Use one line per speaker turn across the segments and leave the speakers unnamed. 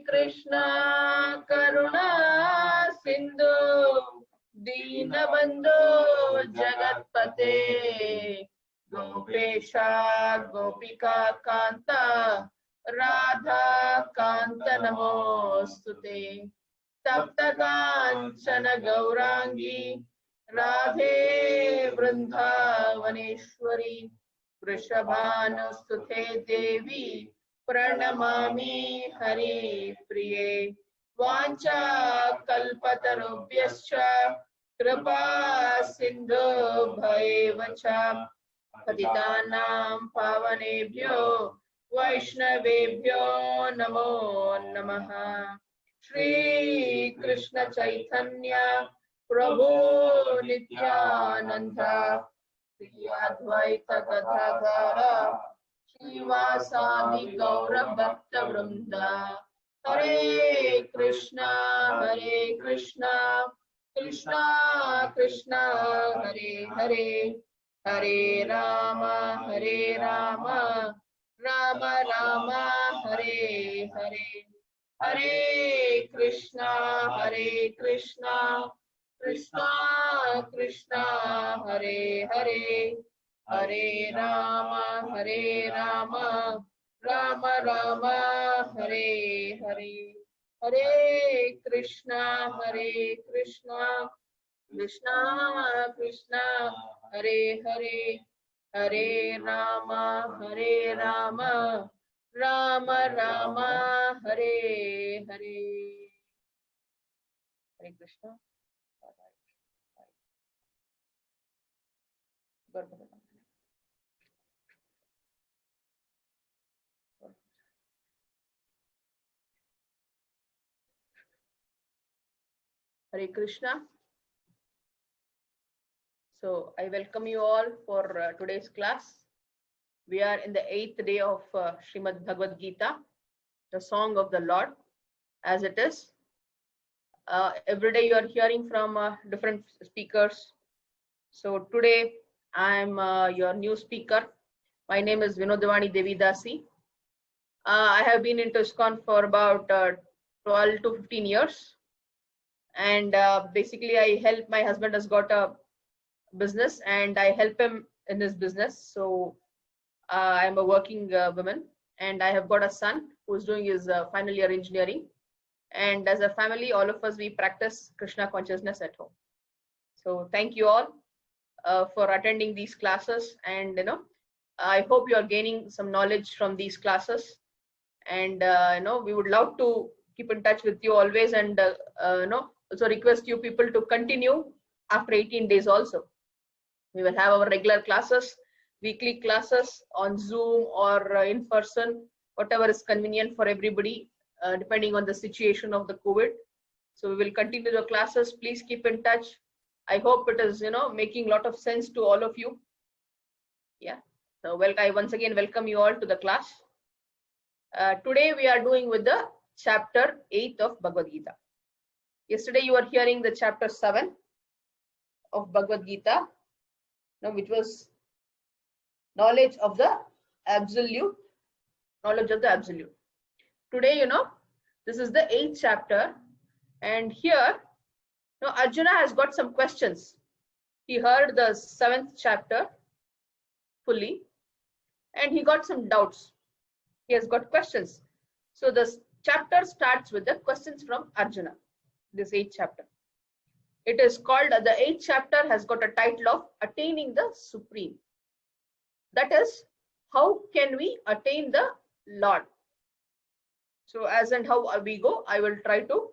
कृष्णा करुणा सिंधु दीनबंधु जगत्पते गोपेशा गोपिका कांता राधा कांत नमोस्तुते तप्त कांचन गौरांगी राधे वृंदावनेश्वरी वृषभानुसुते देवी प्रणमामि हरि प्रिये वाञ्छा कल्पतरुभ्यश्च कृपा सिन्धु भैव च पतितानां पावनेभ्यो वैष्णवेभ्यो नमो नमः। श्री कृष्ण चैतन्य प्रभु नित्यानंद श्री अद्वैत गदाधर श्रीवासादि गौर भक्त वृंद हरे कृष्णा कृष्णा कृष्णा हरे हरे हरे राम राम राम हरे हरे हरे कृष्णा कृष्णा कृष्णा हरे हरे हरे राम राम राम हरे हरे हरे कृष्णा कृष्णा कृष्णा हरे हरे हरे राम राम राम हरे हरे। हरे Krishna. Hare Krishna. So I welcome you all for today's class. We are in the 8th day of Srimad Bhagavad Gita, the song of the Lord, as it is. Every day you are hearing from different speakers. So today I am your new speaker. My name is Vinodavani Devidasi. I have been into ISKCON for about 12 to 15 years. And basically my husband has got a business and I help him in his business. So I am a working woman and I have got a son who's doing his final year engineering. And as a family, all of us, we practice Krishna consciousness at home. So thank you all for attending these classes. And, I hope you are gaining some knowledge from these classes. And, we would love to keep in touch with you always and, also request you people to continue after 18 days also. We will have our regular classes, weekly classes on Zoom or in person, whatever is convenient for everybody, depending on the situation of the COVID. So we will continue the classes. Please keep in touch. I hope it is, making a lot of sense to all of you. Yeah. So I once again welcome you all to the class. Today we are doing with the chapter 8 of Bhagavad Gita. Yesterday you were hearing the chapter 7 of Bhagavad Gita, which was knowledge of the absolute. Today, this is the 8th chapter, and here, Arjuna has got some questions. He heard the 7th chapter fully, and he got some doubts. He has got questions. So this chapter starts with the questions from Arjuna. This 8th chapter. It is called, the 8th chapter has got a title of Attaining the Supreme. That is, how can we attain the Lord? So as and how we go, I will try to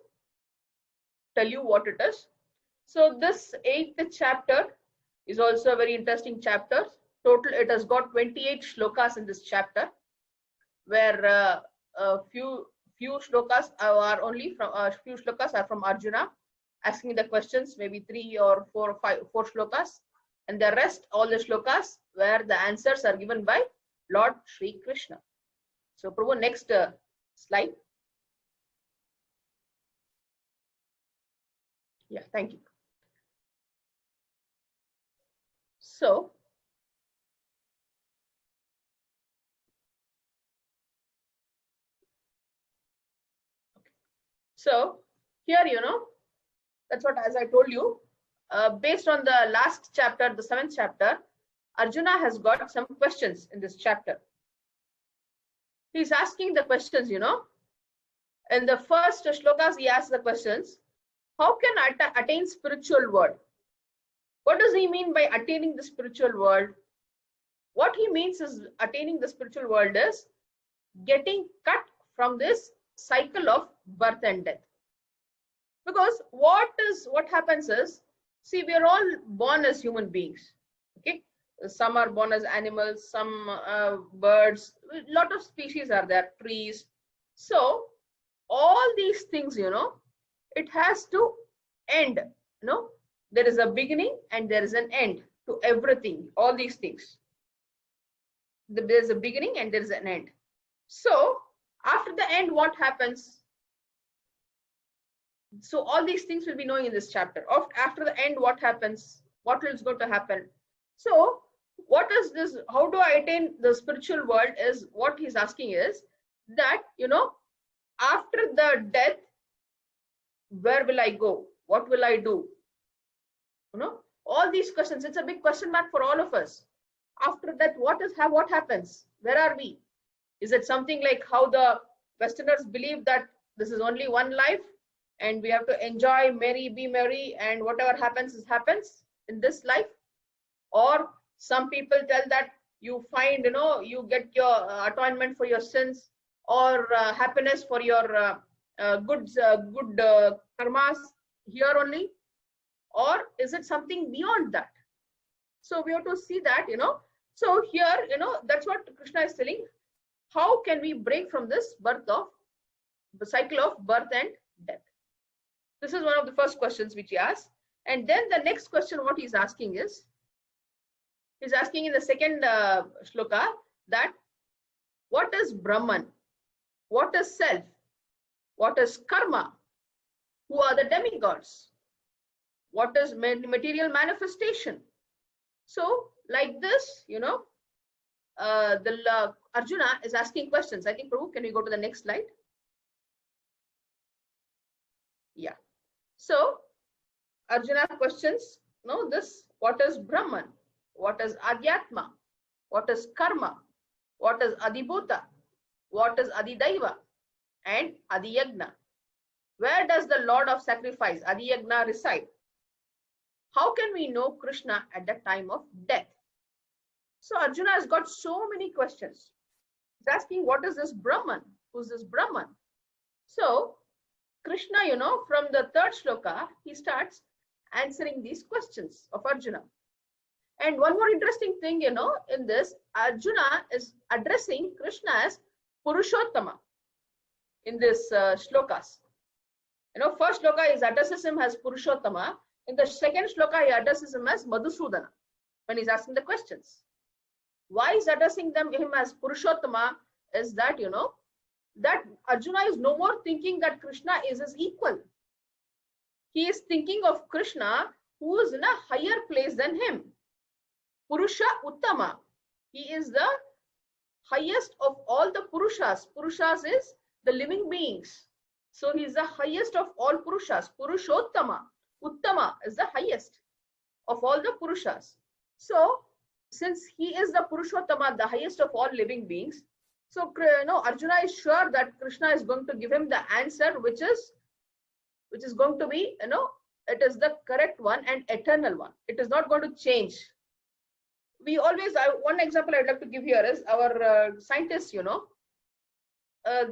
tell you what it is. So this 8th chapter is also a very interesting chapter. Total, it has got 28 shlokas in this chapter, where a few shlokas are only from few shlokas are from Arjuna asking the questions, maybe 3 or 4 or 5 shlokas, and the rest, all the shlokas, where the answers are given by Lord Shri Krishna. So Prabhu, next slide. Yeah, thank you. So So here, that's what, as I told you, based on the last chapter, the 7th chapter, Arjuna has got some questions in this chapter. He's asking the questions, in the first shlokas, he asks the questions, how can I attain spiritual world? What does he mean by attaining the spiritual world? What he means is attaining the spiritual world is getting cut from this cycle of birth and death. Because what happens is, see, we are all born as human beings. Okay, some are born as animals, some birds, a lot of species are there, trees. So all these things, it has to end. There is a beginning and there is an end to everything, all these things. There is a beginning and there is an end. So after the end, what happens? So all these things will be knowing in this chapter. After the end, what happens? What is going to happen? So what is this? How do I attain the spiritual world? Is what he's asking is that, after the death, where will I go? What will I do? All these questions. It's a big question mark for all of us. After that, what happens? Where are we? Is it something like how the Westerners believe that this is only one life and we have to enjoy, be merry, and whatever happens in this life? Or some people tell that you find, you get your atonement for your sins, or happiness for your good karmas here only? Or is it something beyond that? So we have to see that, So here, that's what Krishna is telling. How can we break from this the cycle of birth and death? This is one of the first questions which he asks. And then the next question, what he's asking is, he's asking in the second shloka that what is Brahman? What is self? What is karma? Who are the demigods? What is material manifestation? So like this, Arjuna is asking questions. I think, Prabhu, can we go to the next slide? Yeah. So Arjuna questions, what is Brahman? What is Adhyatma? What is karma? What is Adibhuta? What is Adidaiva? And Adiyagna? Where does the Lord of Sacrifice, Adiyagna, reside? How can we know Krishna at the time of death? So Arjuna has got so many questions. He's asking, what is this Brahman? Who's this Brahman? So Krishna, from the third shloka, he starts answering these questions of Arjuna. And one more interesting thing, in this, Arjuna is addressing Krishna as Purushottama in this shlokas. First shloka is addresses him as Purushottama. In the second shloka, he addresses him as Madhusudana when he's asking the questions. Why is addressing him as Purushottama is that, that Arjuna is no more thinking that Krishna is his equal. He is thinking of Krishna who is in a higher place than him. Purusha Uttama. He is the highest of all the Purushas. Purushas is the living beings. So he is the highest of all Purushas. Purushottama. Uttama is the highest of all the Purushas. So since he is the Purushottama, the highest of all living beings, so Arjuna is sure that Krishna is going to give him the answer, which is going to be, it is the correct one and eternal one. It is not going to change. We always, one example I'd like to give here is our scientists,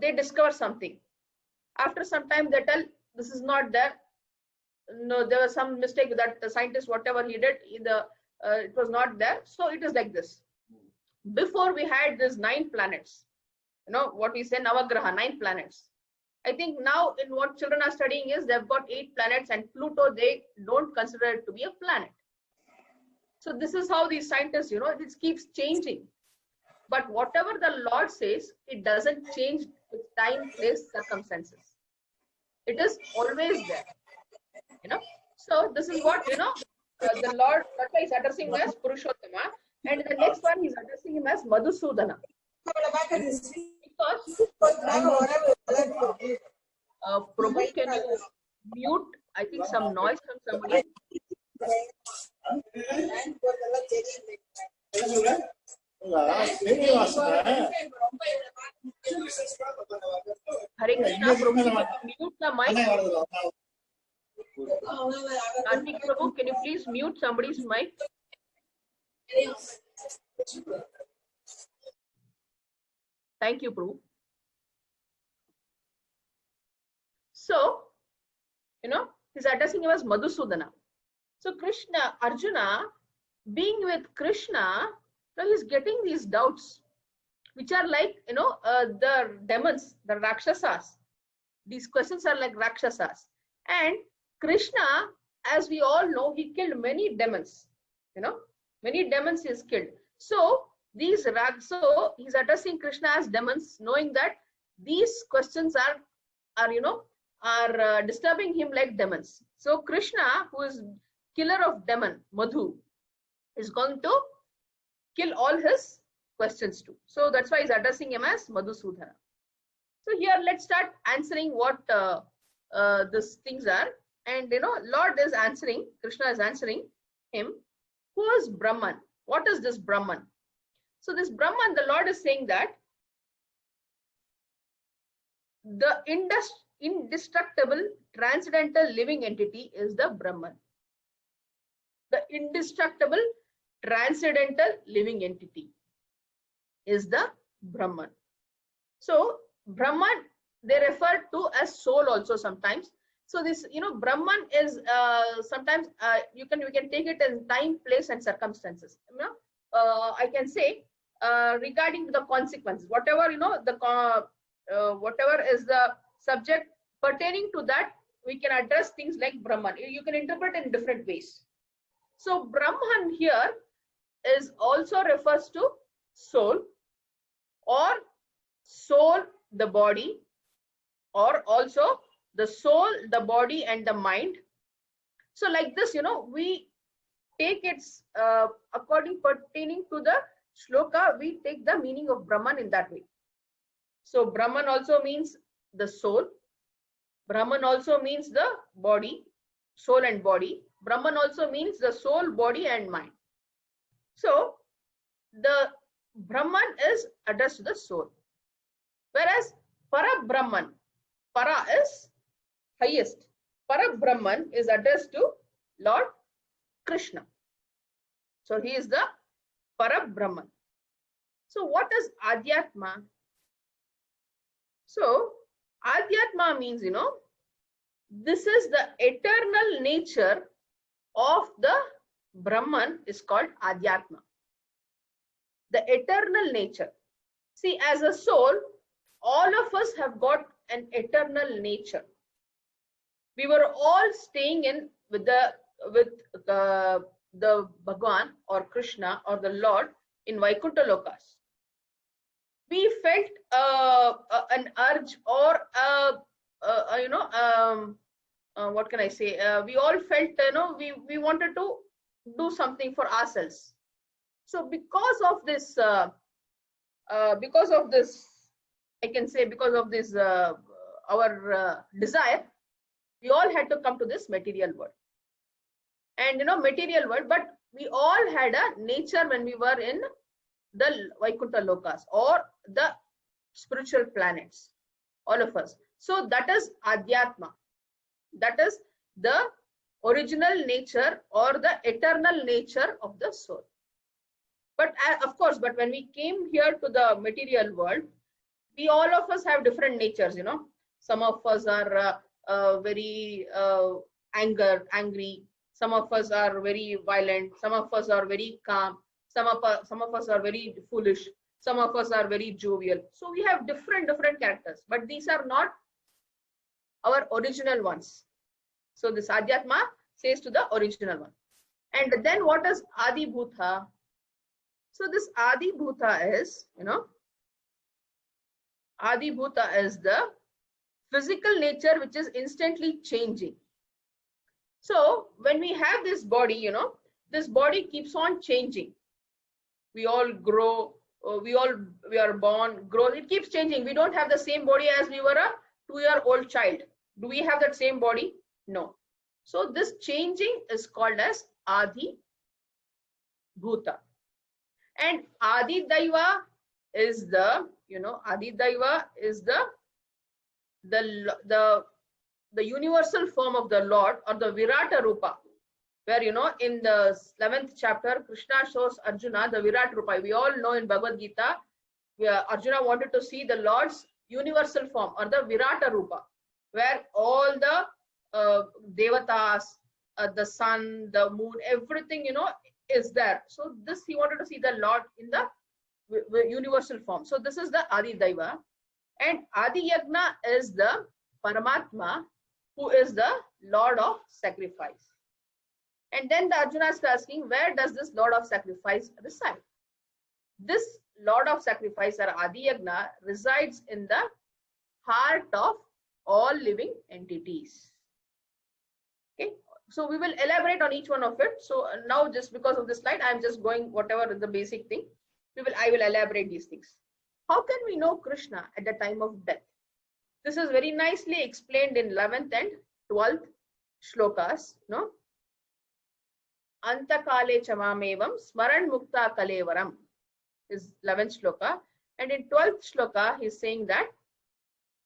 they discover something. After some time, they tell this is not there. No, there was some mistake that the scientist, whatever he did, it was not there. So it is like this. Before we had these 9 planets, what we say Navagraha, 9 planets. I think now in what children are studying is they've got 8 planets, and Pluto, they don't consider it to be a planet. So this is how these scientists, it keeps changing. But whatever the Lord says, it doesn't change with time, place, circumstances. It is always there. So this is what, the Lord is addressing him as Purushottama, and the next one he's addressing him as Madhusudana. Because Prabhu, can you mute? I think some noise from somebody. Hare Krishna, Prabhu, can you mute the mic? Kartik Prabhu, can you please mute somebody's mic? Thank you, Prabhu. So, he's addressing him as Madhusudana. So Krishna, Arjuna, being with Krishna, he's getting these doubts, which are like, the demons, the Rakshasas. These questions are like Rakshasas. And Krishna, as we all know, he killed many demons. Many demons he has killed. So he's addressing Krishna as demons, knowing that these questions are disturbing him like demons. So Krishna, who is killer of demon, Madhu, is going to kill all his questions too. So that's why he's addressing him as Madhusudana. So here let's start answering what these things are. And Lord is answering, Krishna is answering him, who is Brahman? What is this Brahman? So this Brahman, the Lord is saying that the indestructible transcendental living entity is the Brahman. The indestructible transcendental living entity is the Brahman. So Brahman, they refer to as soul also sometimes. So this, Brahman is sometimes we can take it in time, place, and circumstances. I can say regarding to the consequences, whatever whatever is the subject pertaining to that, we can address things like Brahman. You can interpret in different ways. So Brahman here is also refers to soul, or soul, the body, or also the soul, the body, and the mind. So like this, we take its according pertaining to the shloka, we take the meaning of Brahman in that way. So Brahman also means the soul. Brahman also means the body, soul and body. Brahman also means the soul, body, and mind. So the Brahman is addressed to the soul. Whereas Para Brahman, Para is highest. Para Brahman is addressed to Lord Krishna. So he is the Para Brahman. So what is Adhyatma? So Adhyatma means, this is the eternal nature of the Brahman is called Adhyatma. The eternal nature. See, as a soul, all of us have got an eternal nature. We were all staying in with the Bhagwan or Krishna or the Lord in Vaikuntha Lokas. We felt an urge or what can I say? We all felt we wanted to do something for ourselves. So because of this, I can say because of this our desire, we all had to come to this material world. And material world, but we all had a nature when we were in the Vaikuntha Lokas or the spiritual planets, all of us. So that is Adhyatma. That is the original nature or the eternal nature of the soul. But of course, but when we came here to the material world, we all of us have different natures. Some of us are very angry. Some of us are very violent. Some of us are very calm. Some of us are very foolish. Some of us are very jovial. So we have different characters, but these are not our original ones. So this Adhyatma says to the original one. And then what is Adi Bhuta? So this Adi Bhuta is, Adi Bhuta is the physical nature which is instantly changing. So when we have this body, this body keeps on changing. We all grow, we are born, grow, it keeps changing. We don't have the same body as we were a 2-year-old child. Do we have that same body? No. So this changing is called as Adi Bhuta. And Adi Daiva is the, Adi Daiva is the universal form of the Lord, or the Virata Rupa, where, in the 11th chapter, Krishna shows Arjuna the Virat Rupa. We all know in Bhagavad Gita, where Arjuna wanted to see the Lord's universal form, or the Virata Rupa, where all the Devatas, the sun, the moon, everything, is there. So this, he wanted to see the Lord in the universal form. So this is the Adi Daiva. And Adi Yagna is the Paramatma, who is the Lord of sacrifice. And then the Arjuna is asking, where does this Lord of sacrifice reside? This Lord of sacrifice, or Adi Yagna, resides in the heart of all living entities. Okay, so we will elaborate on each one of it. So now, just because of this slide, I am just going whatever is the basic thing. I will elaborate these things. How can we know Krishna at the time of death? This is very nicely explained in 11th and 12th shlokas. No? Antakale chamamevam smaran mukta kalevaram is 11th shloka. And in 12th shloka, he is saying that,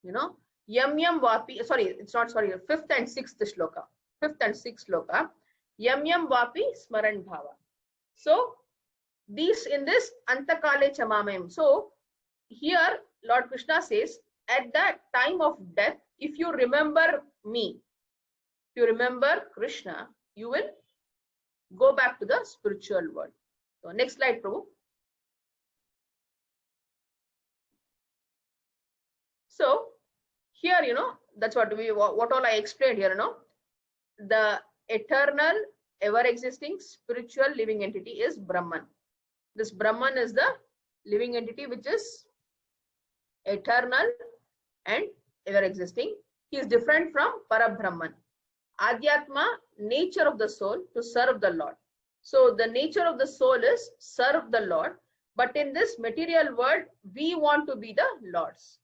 yam yam vapi, sorry, it's not, sorry, 5th and 6th shloka. 5th and 6th shloka, yam yam vapi smaran bhava. So, these in this Antakale chamamem. So, here Lord Krishna says, at that time of death, if you remember me, if you remember Krishna, you will go back to the spiritual world. So next slide, Prabhu. So here, that's what all I explained here, the eternal, ever-existing spiritual living entity is Brahman. This Brahman is the living entity which is eternal and ever-existing. He is different from Parabrahman. Adhyatma, nature of the soul, to serve the Lord. So the nature of the soul is serve the Lord. But in this material world, we want to be the Lords.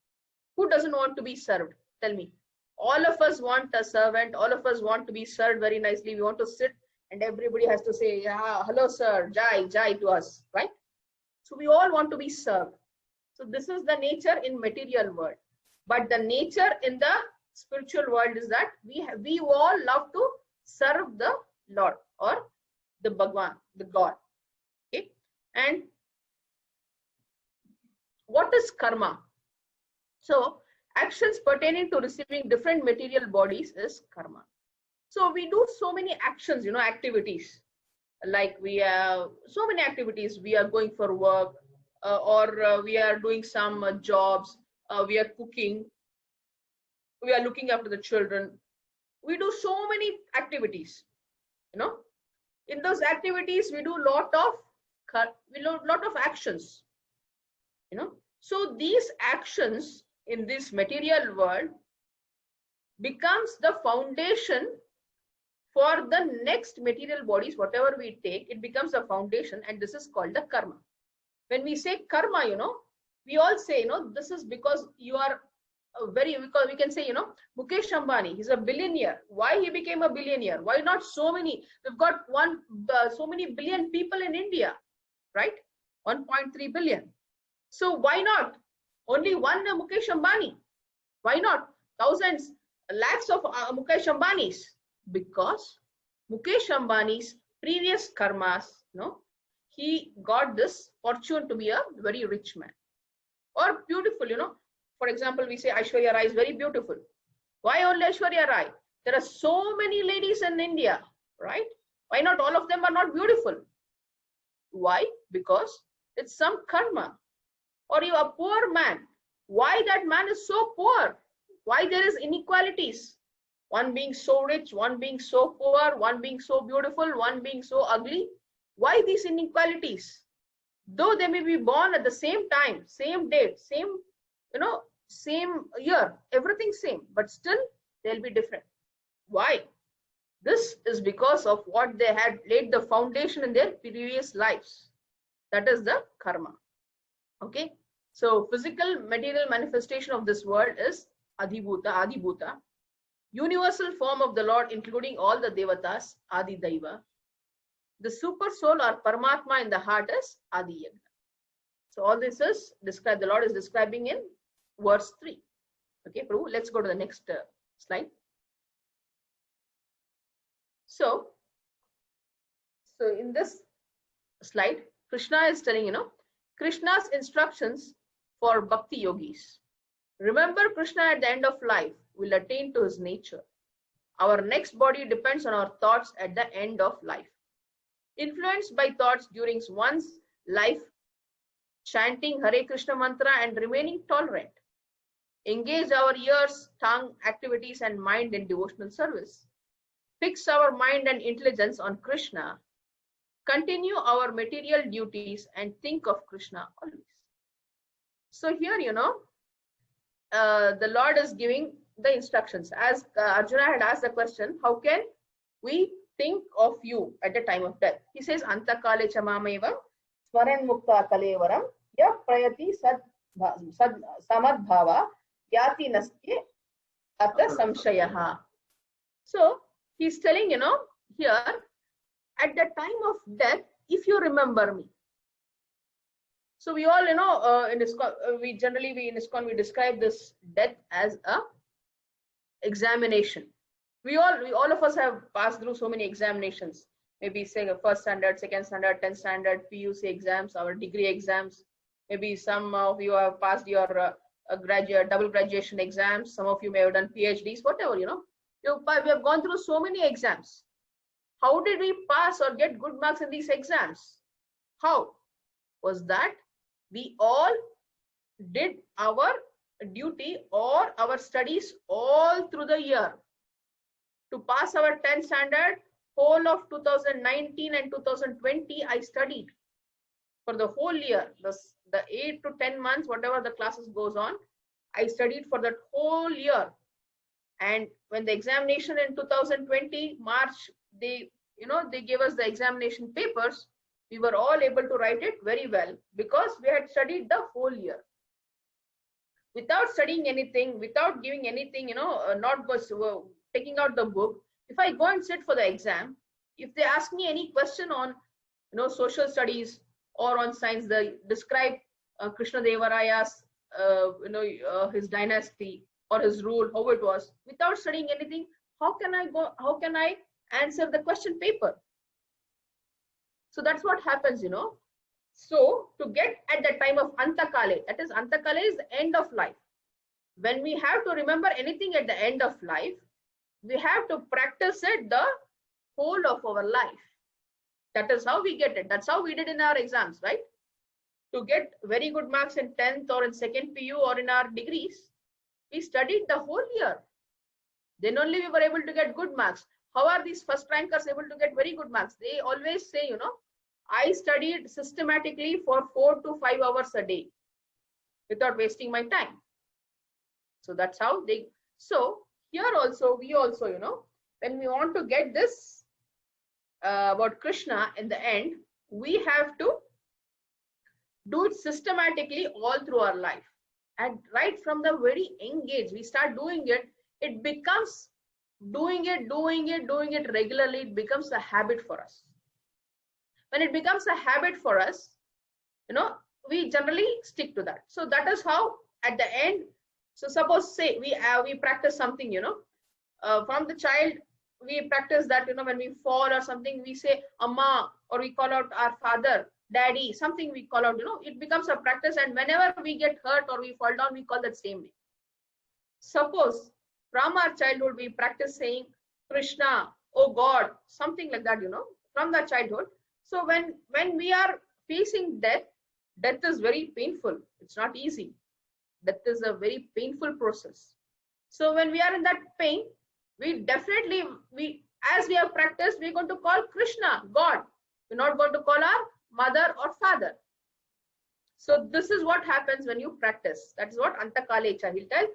Who doesn't want to be served? Tell me. All of us want a servant. All of us want to be served very nicely. We want to sit and everybody has to say, yeah, hello, sir, jai, jai to us, right? So we all want to be served. So this is the nature in material world. But the nature in the spiritual world is that we all love to serve the Lord, or the Bhagwan, the God. Okay. And what is karma? So actions pertaining to receiving different material bodies is karma. So we do so many actions, activities. Like we have so many activities. We are going for work, or we are doing some jobs. We are cooking. We are looking after the children. We do so many activities. In those activities we do lot of actions. So these actions in this material world becomes the foundation for the next material bodies. Whatever we take, it becomes a foundation, and this is called the karma. When we say karma, we all say, this is because you are because we can say, Mukesh Ambani, he's a billionaire. Why he became a billionaire? Why not so many? We've got so many billion people in India, right? 1.3 billion. So why not only one Mukesh Ambani? Why not thousands, lakhs of Mukesh Ambanis? Because Mukesh Ambani's previous karmas, he got this fortune to be a very rich man, or beautiful. For example, we say Aishwarya Rai is very beautiful. Why only Aishwarya Rai? There are so many ladies in India, right? Why not all of them are not beautiful? Why? Because it's some karma. Or you are a poor man. Why that man is so poor? Why there is inequalities? One being so rich, one being so poor, one being so beautiful, one being so ugly. Why these inequalities? Though they may be born at the same time, same date, same, same year, everything same, but still they'll be different. Why? This is because of what they had laid the foundation in their previous lives. That is the karma. Okay. So physical material manifestation of this world is Adibhuta, Adibhuta. universal form of the Lord, including all the Devatas, Adi Daiva. The super soul or Paramatma in the heart is Adi Yagna. So all this is described, the Lord is describing in verse 3. Okay, Prabhu, let's go to the next slide. So in this slide, Krishna is telling, Krishna's instructions for Bhakti yogis. Remember, Krishna at the end of life will attain to his nature. Our next body depends on our thoughts at the end of life. Influenced by thoughts during one's life, chanting Hare Krishna mantra and remaining tolerant. Engage our ears, tongue, activities and mind in devotional service. Fix our mind and intelligence on Krishna. Continue our material duties and think of Krishna always. So here, the Lord is giving the instructions. As Arjuna had asked the question, how can we think of you at the time of death? He says, Antakale chamamevam smaran mukta kalevaram ya prayati samad bhava yati nastye ata samshayaha. So he's telling, here, at the time of death, if you remember me. So we all, in ISKCON, we in ISKCON, we describe this death as a examination. We all of us have passed through so many examinations. Maybe say first standard, second standard, 10th standard, PUC exams, our degree exams. Maybe some of you have passed your double graduation exams. Some of you may have done PhDs, whatever, we have gone through so many exams. How did we pass or get good marks in these exams? How? Was that we all did our duty or our studies all through the year. To pass our 10th standard, whole of 2019 and 2020, I studied for the whole year. The 8 to 10 months, whatever the classes goes on, I studied for that whole year. And when the examination in 2020 March, they gave us the examination papers, we were all able to write it very well because we had studied the whole year. Without studying anything, without giving anything, not taking out the book, if I go and sit for the exam, if they ask me any question on, social studies or on science, they describe Krishna Devaraya's, his dynasty or his rule, how it was, without studying anything, how can I answer the question paper? So that's what happens, So to get at the time of Antakale, that is Antakale is the end of life. When we have to remember anything at the end of life, we have to practice it the whole of our life. That is how we get it. That's how we did in our exams, right? To get very good marks in 10th or in 2nd PU or in our degrees, we studied the whole year. Then only we were able to get good marks. How are these first rankers able to get very good marks? They always say, I studied systematically for 4 to 5 hours a day without wasting my time. So that's how they, so here also, we also, when we want to get this about Krishna in the end, we have to do it systematically all through our life. And right from the very young age, we start doing it, it becomes doing it regularly, it becomes a habit for us. When it becomes a habit for us, we generally stick to that. So that is how at the end, so suppose say we practice something, from the child, we practice that, when we fall or something, we say Amma, or we call out our father, daddy, something we call out, it becomes a practice. And whenever we get hurt or we fall down, we call that same name. Suppose from our childhood, we practice saying Krishna, oh God, something like that, from the childhood. So when we are facing death, death is very painful. It's not easy. Death is a very painful process. So when we are in that pain, we definitely, as we have practiced, we're going to call Krishna, God. We're not going to call our mother or father. So this is what happens when you practice. That is what Antakalecha, he'll tell.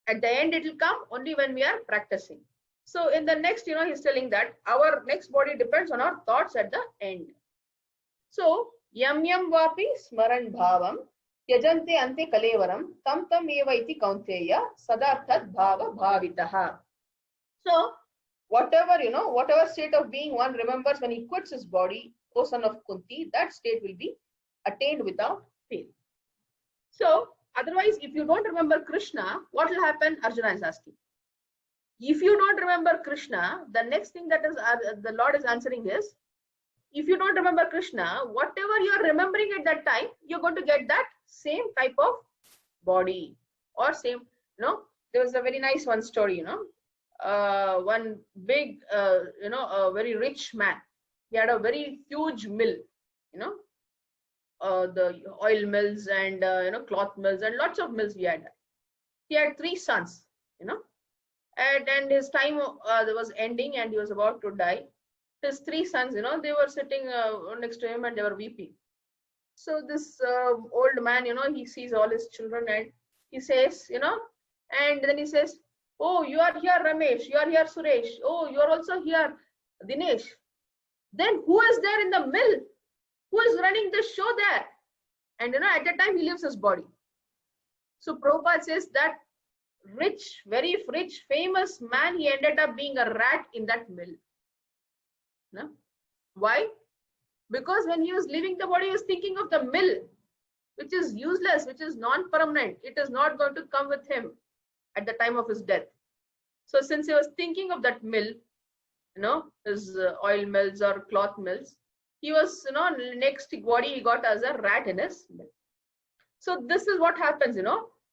At the end, it will come only when we are practicing. So in the next, he's telling that our next body depends on our thoughts at the end. So, yam yam vapi smaran bhavam, tyajante ante kalevaram, tam tam eva iti kaunteya, sadarthat bhava bhavitaha. So whatever, whatever state of being one remembers when he quits his body, O son of Kunti, that state will be attained without fail. So otherwise, if you don't remember Krishna, what will happen? Arjuna is asking. If you don't remember Krishna, the next thing that is the Lord is answering is, if you don't remember Krishna, whatever you are remembering at that time, you're going to get that same type of body or same, there was a very nice one story, one big, a very rich man. He had a very huge mill, the oil mills and, cloth mills and lots of mills he had. He had 3 sons, and his time was ending and he was about to die. His 3 sons, they were sitting next to him and they were weeping. So this old man, he sees all his children and he says, and then he says, oh, you are here, Ramesh, you are here, Suresh, oh, you are also here, Dinesh. Then who is there in the mill? Who is running the show there? And at that time he leaves his body. So Prabhupada says that rich, very rich, famous man, he ended up being a rat in that mill. No? Why? Because when he was leaving the body, he was thinking of the mill, which is useless, which is non-permanent. It is not going to come with him at the time of his death. So since he was thinking of that mill, his oil mills or cloth mills, he was, next body he got as a rat in his mill. So this is what happens,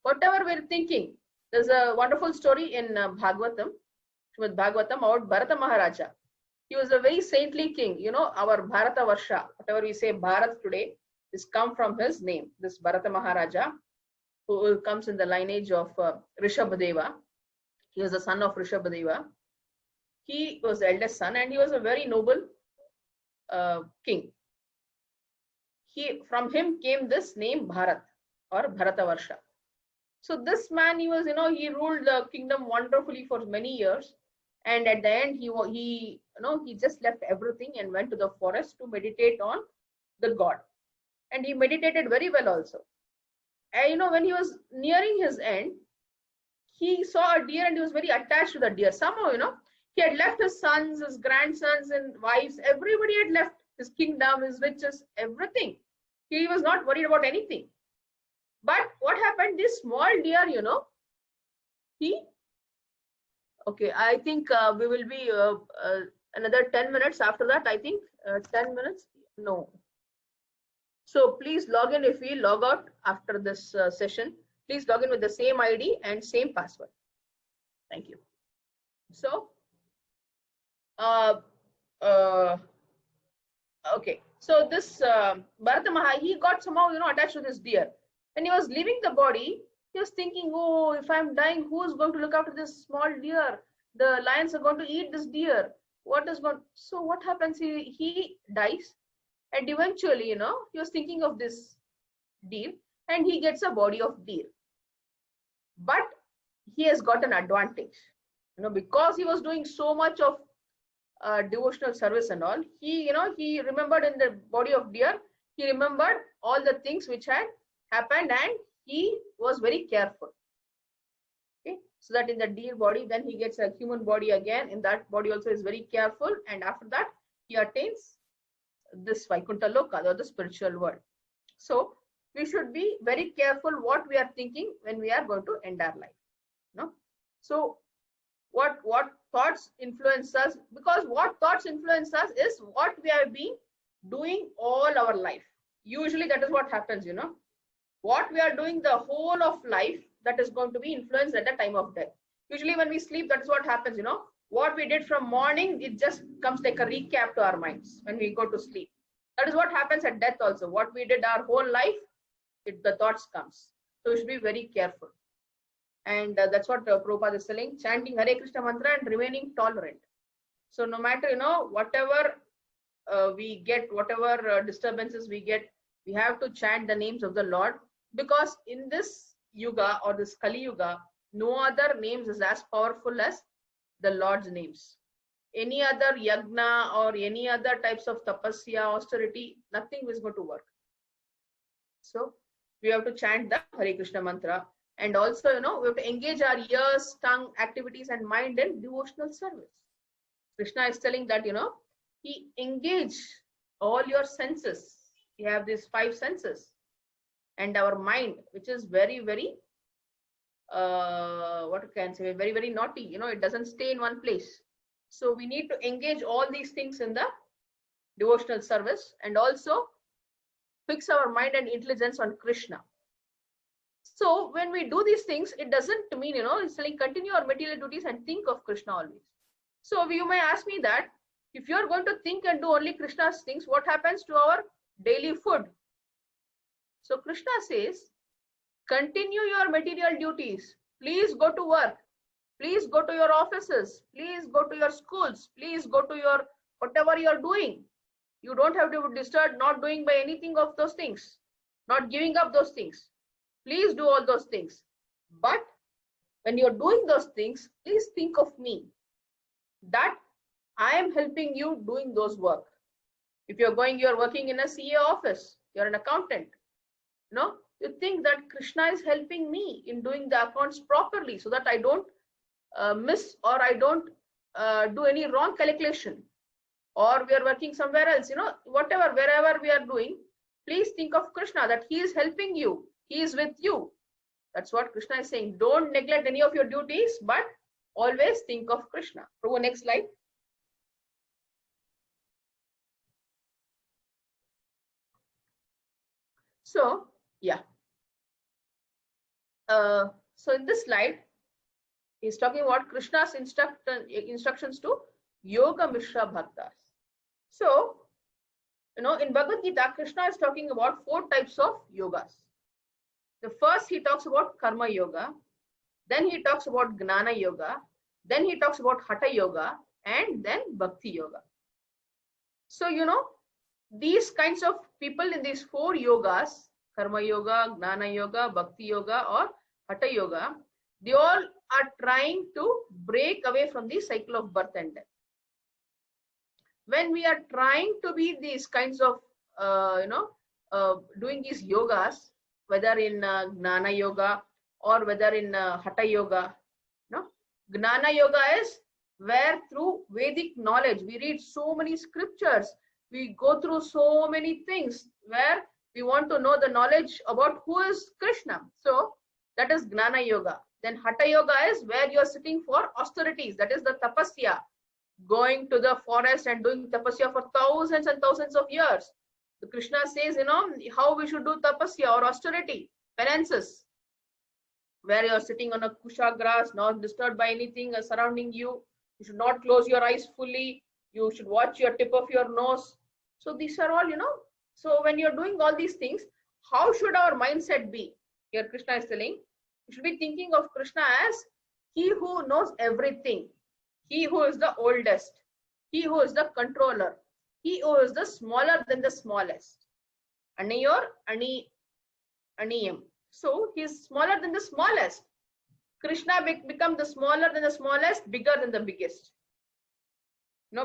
whatever we're thinking. There's a wonderful story in Bhagavatam, with Bhagavatam about Bharata Maharaja. He was a very saintly king, our Bharata Varsha, whatever we say Bharat today, is come from his name, this Bharata Maharaja, who comes in the lineage of Rishabhadeva. He was the son of Rishabhadeva. He was the eldest son and he was a very noble king. From him came this name Bharat or Bharata Varsha. So this man, he was, he ruled the kingdom wonderfully for many years. And at the end, he just left everything and went to the forest to meditate on the God. And he meditated very well also. And when he was nearing his end, he saw a deer and he was very attached to the deer. Somehow, he had left his sons, his grandsons and wives. Everybody had left his kingdom, his riches, everything. He was not worried about anything. But what happened? This small deer, okay, I think we will be another 10 minutes after that. I think 10 minutes. No. So please log in if we log out after this session. Please log in with the same ID and same password. Thank you. So, okay. So this Bharata Maharaj, he got somehow, attached to this deer. When he was leaving the body, he was thinking, oh, if I'm dying, who is going to look after this small deer? The lions are going to eat this deer. So what happens? He dies. And eventually, he was thinking of this deer and he gets a body of deer. But he has got an advantage, because he was doing so much of devotional service and all. He remembered in the body of deer, he remembered all the things which had happened and he was very careful. Okay, so that in the deer body, then he gets a human body again. In that body also is very careful, and after that he attains this Vaikuntha Loka or the spiritual world. So we should be very careful what we are thinking when we are going to end our life. So what thoughts influence us? Because what thoughts influence us is what we have been doing all our life. Usually that is what happens. What we are doing the whole of life, that is going to be influenced at the time of death. Usually when we sleep, that is what happens. What we did from morning, it just comes like a recap to our minds when we go to sleep. That is what happens at death also. What we did our whole life, the thoughts comes. So we should be very careful. And that's what Prabhupada is telling, chanting Hare Krishna mantra and remaining tolerant. So no matter, whatever we get, whatever disturbances we get, we have to chant the names of the Lord, because in this Yuga or this Kali Yuga, no other names is as powerful as the Lord's names. Any other yagna or any other types of tapasya, austerity, nothing is going to work. So we have to chant the Hare Krishna mantra. And also, we have to engage our ears, tongue, activities, and mind in devotional service. Krishna is telling that, he engage all your senses. You have these 5 senses, and our mind, which is very, very, what can I say, very, very naughty. It doesn't stay in one place. So we need to engage all these things in the devotional service, and also fix our mind and intelligence on Krishna. So when we do these things, it doesn't mean, it's like continue our material duties and think of Krishna always. So you may ask me that if you're going to think and do only Krishna's things, what happens to our daily food? So Krishna says, continue your material duties. Please go to work. Please go to your offices. Please go to your schools. Please go to your whatever you're doing. You don't have to disturb not doing by anything of those things, not giving up those things. Please do all those things. But when you're doing those things, please think of me, that I am helping you doing those work. If you're working in a CA office, you're an accountant, you think that Krishna is helping me in doing the accounts properly so that I don't miss, or I don't do any wrong calculation. Or we are working somewhere else, whatever, wherever we are doing, please think of Krishna, that he is helping you. He is with you. That's what Krishna is saying. Don't neglect any of your duties, but always think of Krishna. Prabhu, next slide. So, yeah. So in this slide, he's talking about Krishna's instructions to Yoga Mishra Bhaktas. So, in Bhagavad Gita, Krishna is talking about 4 types of yogas. The first, he talks about Karma Yoga. Then he talks about Gnana Yoga. Then he talks about Hatha Yoga. And then Bhakti Yoga. So, these kinds of people in these 4 yogas, Karma Yoga, Gnana Yoga, Bhakti Yoga, or Hatha Yoga, they all are trying to break away from the cycle of birth and death. When we are trying to be these kinds of, doing these yogas, whether in Gnana Yoga or whether in Hatha Yoga, Gnana Yoga is where through Vedic knowledge, we read so many scriptures, we go through so many things where we want to know the knowledge about who is Krishna. So that is Gnana Yoga. Then Hatha Yoga is where you are sitting for austerities, that is the tapasya, going to the forest and doing tapasya for thousands and thousands of years. So Krishna says, how we should do tapasya or austerity, penances, where you are sitting on a kusha grass, not disturbed by anything surrounding you. You should not close your eyes fully. You should watch your tip of your nose. So these are all, so when you're doing all these things, how should our mindset be? Here Krishna is telling, you should be thinking of Krishna as he who knows everything, he who is the oldest, he who is the controller, he who is the smaller than the smallest. Aniyor, Aniyam. So he is smaller than the smallest. Krishna become the smaller than the smallest, bigger than the biggest.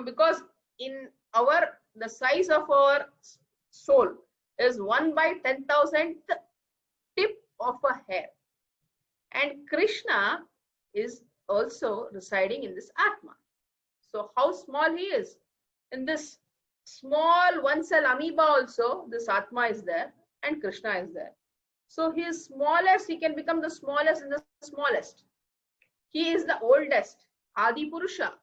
Because in the size of our soul is 1/10,000th tip of a hair. And Krishna is also residing in this Atma. So how small he is. In this small one cell amoeba also, this Atma is there and Krishna is there. So he is smallest, he can become the smallest and the smallest. He is the oldest, Adi Purusha.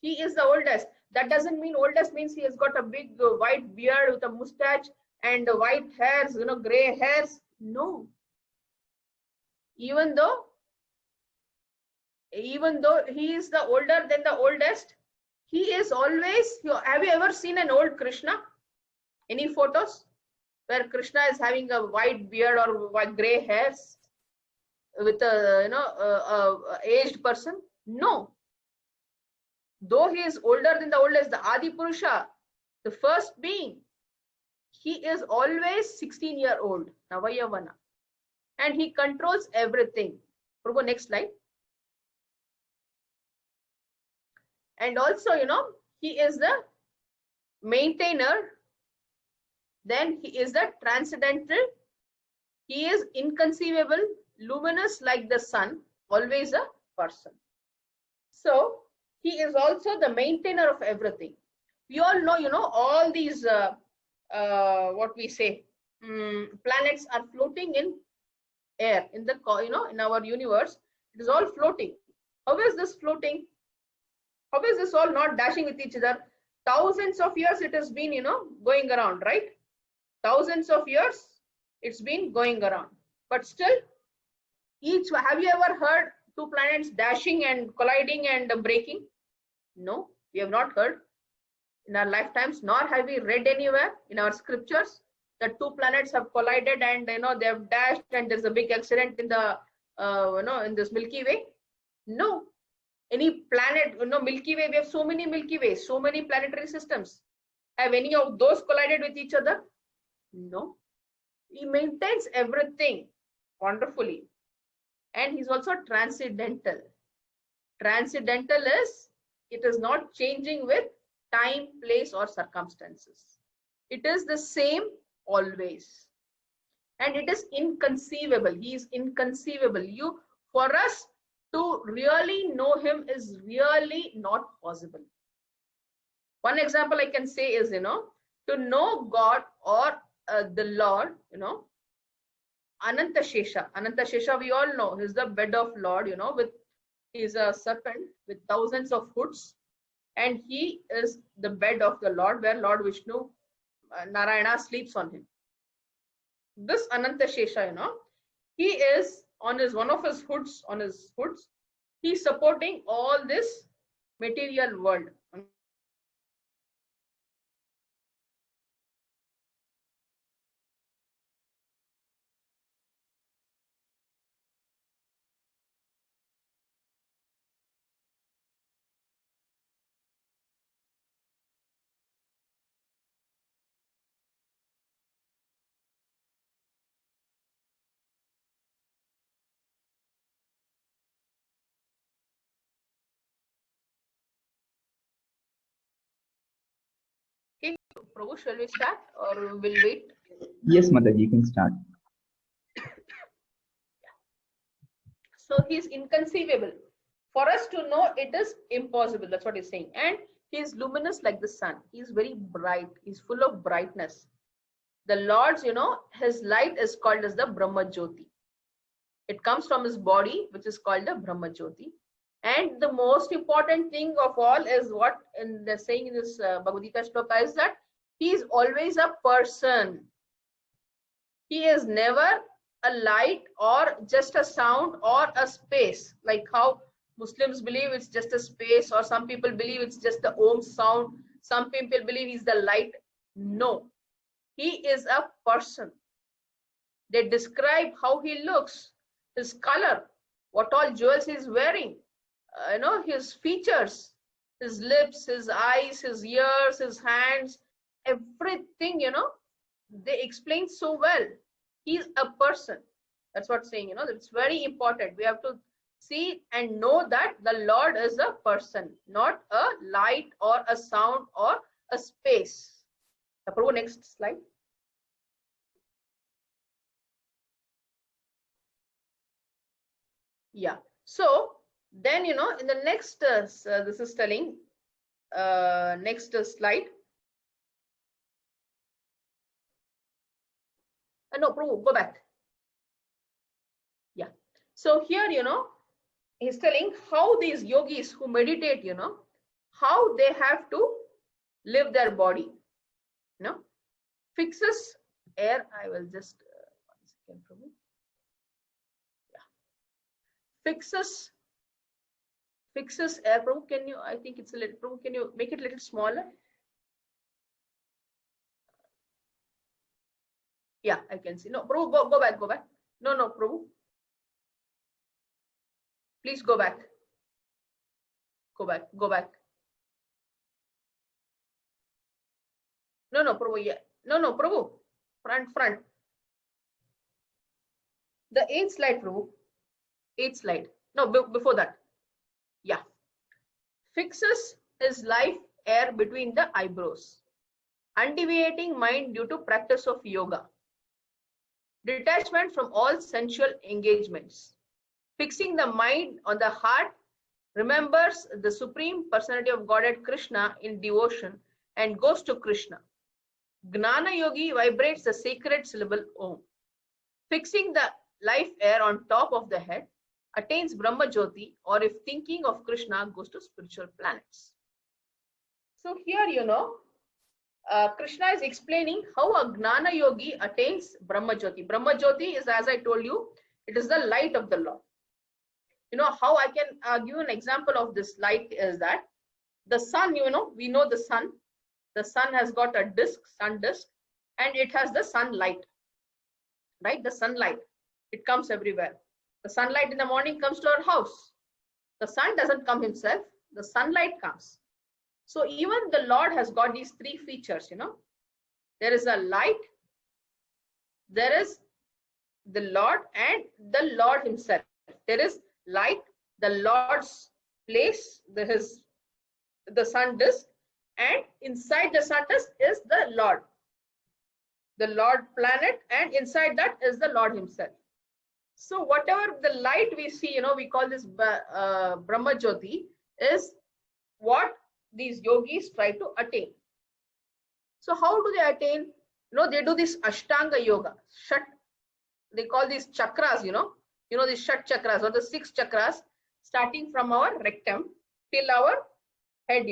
He is the oldest. That doesn't mean oldest means he has got a big white beard with a mustache and white hairs, gray hairs. No. Even though he is the older than the oldest, he is always, have you ever seen an old Krishna? Any photos where Krishna is having a white beard or white gray hairs with a aged person? No. Though he is older than the oldest, the Adi Purusha, the first being, he is always 16-year-old, Navayavana. And he controls everything. Prabhu, next slide. And also, he is the maintainer. Then he is the transcendental. He is inconceivable, luminous like the sun, always a person. So he is also the maintainer of everything. We all know, all these what we say, planets are floating in air in the in our universe. It is all floating. How is this floating? How is this all not dashing with each other? Thousands of years it has been going around, right? Thousands of years it's been going around, but still have you ever heard two planets dashing and colliding and breaking? No, we have not heard in our lifetimes, nor have we read anywhere in our scriptures that two planets have collided and they have dashed and there's a big accident in the in this Milky Way. No, any planet, Milky Way, we have so many Milky Ways, so many planetary systems. Have any of those collided with each other? No. He maintains everything wonderfully, and he's also transcendental. Transcendental is, it is not changing with time, place, or circumstances. It is the same always, and it is inconceivable. He is inconceivable. For us to really know him is really not possible. One example I can say is, to know God or the Lord, Ananta Shesha. Ananta Shesha, we all know, he's the bed of Lord, he's a serpent with thousands of hoods, and he is the bed of the Lord, where Lord Vishnu, Narayana, sleeps on him. This Ananta Shesha, he is on one of his hoods, he's supporting all this material world. Okay, Prabhu, shall we start or we'll wait?
Yes, Mataji, you can start.
So he's inconceivable. For us to know, it is impossible. That's what he's saying. And he's luminous like the sun. He's very bright. He's full of brightness. The Lord's, his light is called as the Brahma Jyoti. It comes from his body, which is called the Brahma Jyoti. And the most important thing of all is what in the saying in this Bhagavad Gita shloka is that he is always a person. He is never a light or just a sound or a space, like how Muslims believe it's just a space, or some people believe it's just the Om sound. Some people believe he's the light. No, he is a person. They describe how he looks, his color, what all jewels he's wearing, his features, his lips, his eyes, his ears, his hands, everything, they explain so well. He's a person. That's what saying, it's very important. We have to see and know that the Lord is a person, not a light or a sound or a space. Prabhu, next slide. Yeah. So then, in the next, this is telling, next slide. No, Prabhu, go back. Yeah. So here, he's telling how these yogis who meditate, how they have to live their body. Fixes air. I will just, 1 second, Prabhu. Yeah. Fixes air. Prabhu, can you, I think it's a little, Prabhu, can you make it a little smaller? Yeah, I can see. No, Prabhu, go back. No, Prabhu. Please go back. Go back. No, Prabhu, yeah. No, Prabhu. Front. The 8th slide, Prabhu. 8th slide. No, before that. Yeah. Fixes his life air between the eyebrows. Undeviating mind due to practice of yoga. detachment from all sensual engagements. Fixing the mind on the heart remembers the Supreme Personality of Godhead Krishna in devotion and goes to Krishna. Gnana Yogi vibrates the sacred syllable Om. Fixing the life air on top of the head attains Brahma Jyoti, or if thinking of Krishna, goes to spiritual planets. So here, Krishna is explaining how a Gnana Yogi attains Brahma Jyoti. Brahma Jyoti is, as I told you, it is the light of the Lord. How I can give an example of this light is that the sun, we know the sun. The sun has got a disk, sun disk, and it has the sunlight, right? The sunlight, it comes everywhere. The sunlight in the morning comes to our house. The sun doesn't come himself, the sunlight comes. So even the Lord has got these three features, There is a light, there is the Lord, and the Lord himself. There is light, the Lord's place, the sun disk, and inside the sun disk is the Lord planet, and inside that is the Lord himself. So whatever the light we see, we call this Brahma Jyoti, is what these yogis try to attain. So how do they attain? They do this Ashtanga yoga. They call these chakras, these Shat chakras, or the 6 chakras, starting from our rectum till our head,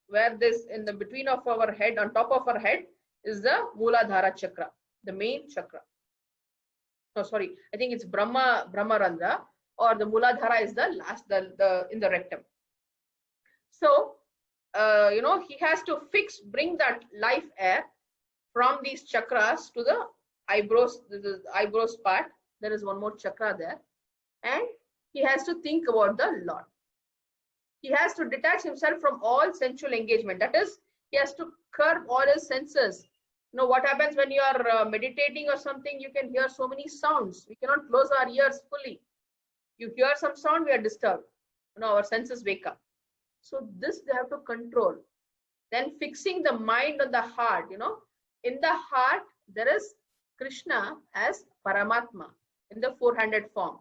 where this in the between of our head, on top of our head, is the Mooladhara chakra, the main chakra. No, sorry, I think it's Brahmarandra, or the Mooladhara is the last, the in the rectum. So, he has to bring that life air from these chakras to the eyebrows, the eyebrows part. There is one more chakra there, and he has to think about the Lord. He has to detach himself from all sensual engagement. That is, he has to curb all his senses. What happens when you are meditating or something? You can hear so many sounds. We cannot close our ears fully. You hear some sound, we are disturbed. Our senses wake up. So this they have to control. Then fixing the mind on the heart. In the heart there is Krishna as Paramatma in the 400 form.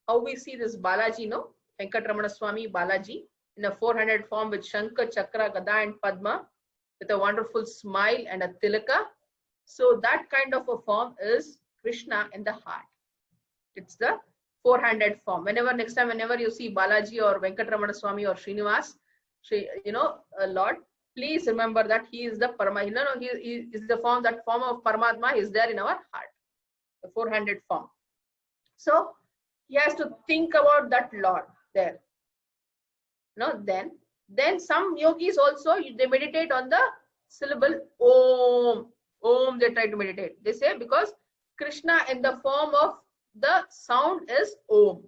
How we see this Balaji, Venkatramana Swami Balaji in a 400 form with Shankha, Chakra, Gada and Padma, with a wonderful smile and a tilaka. So that kind of a form is Krishna in the heart. It's the 400 form. Next time, whenever you see Balaji or Venkatramana Swami or Srinivas, Lord, please remember that he is the Paramatma. He is the form, that form of Paramatma is there in our heart, the 400 form. So he has to think about that Lord there. Then some yogis also, they meditate on the syllable Om. Om they try to meditate. They say because Krishna in the form of the sound is Om.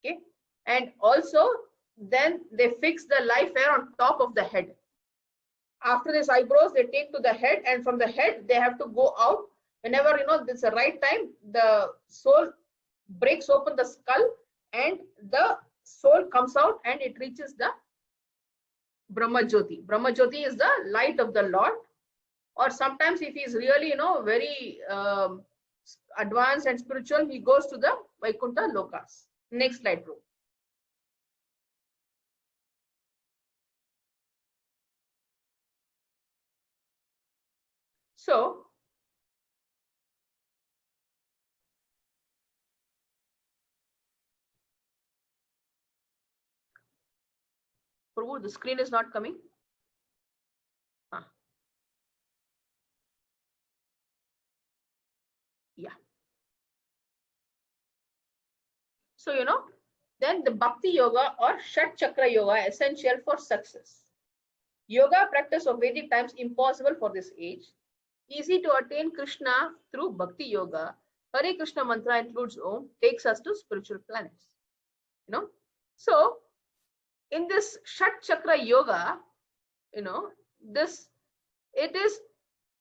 Okay. And also then they fix the life air on top of the head. After this eyebrows, they take to the head, and from the head they have to go out. Whenever it's the right time, the soul breaks open the skull and the soul comes out and it reaches the Brahma Jyoti. Brahma Jyoti is the light of the Lord. Or sometimes if he is really, very advanced and spiritual, he goes to the Vaikuntha Lokas. Next slide, bro. So, Prabhu, the screen is not coming. Yeah. So, then the Bhakti Yoga or Shat Chakra Yoga essential for success. Yoga practice of Vedic times impossible for this age. Easy to attain Krishna through Bhakti Yoga. Hare Krishna mantra includes Om, takes us to spiritual planets. So in this Shat Chakra Yoga,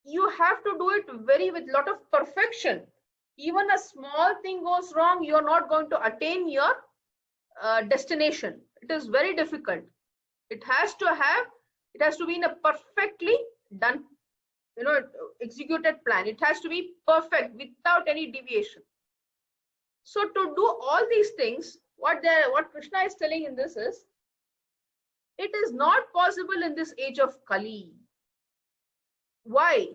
you have to do it with lot of perfection. Even a small thing goes wrong, you are not going to attain your destination. It is very difficult. It has to be in a perfectly done executed plan. It has to be perfect without any deviation. So to do all these things, what Krishna is telling in this is, it is not possible in this age of Kali. Why?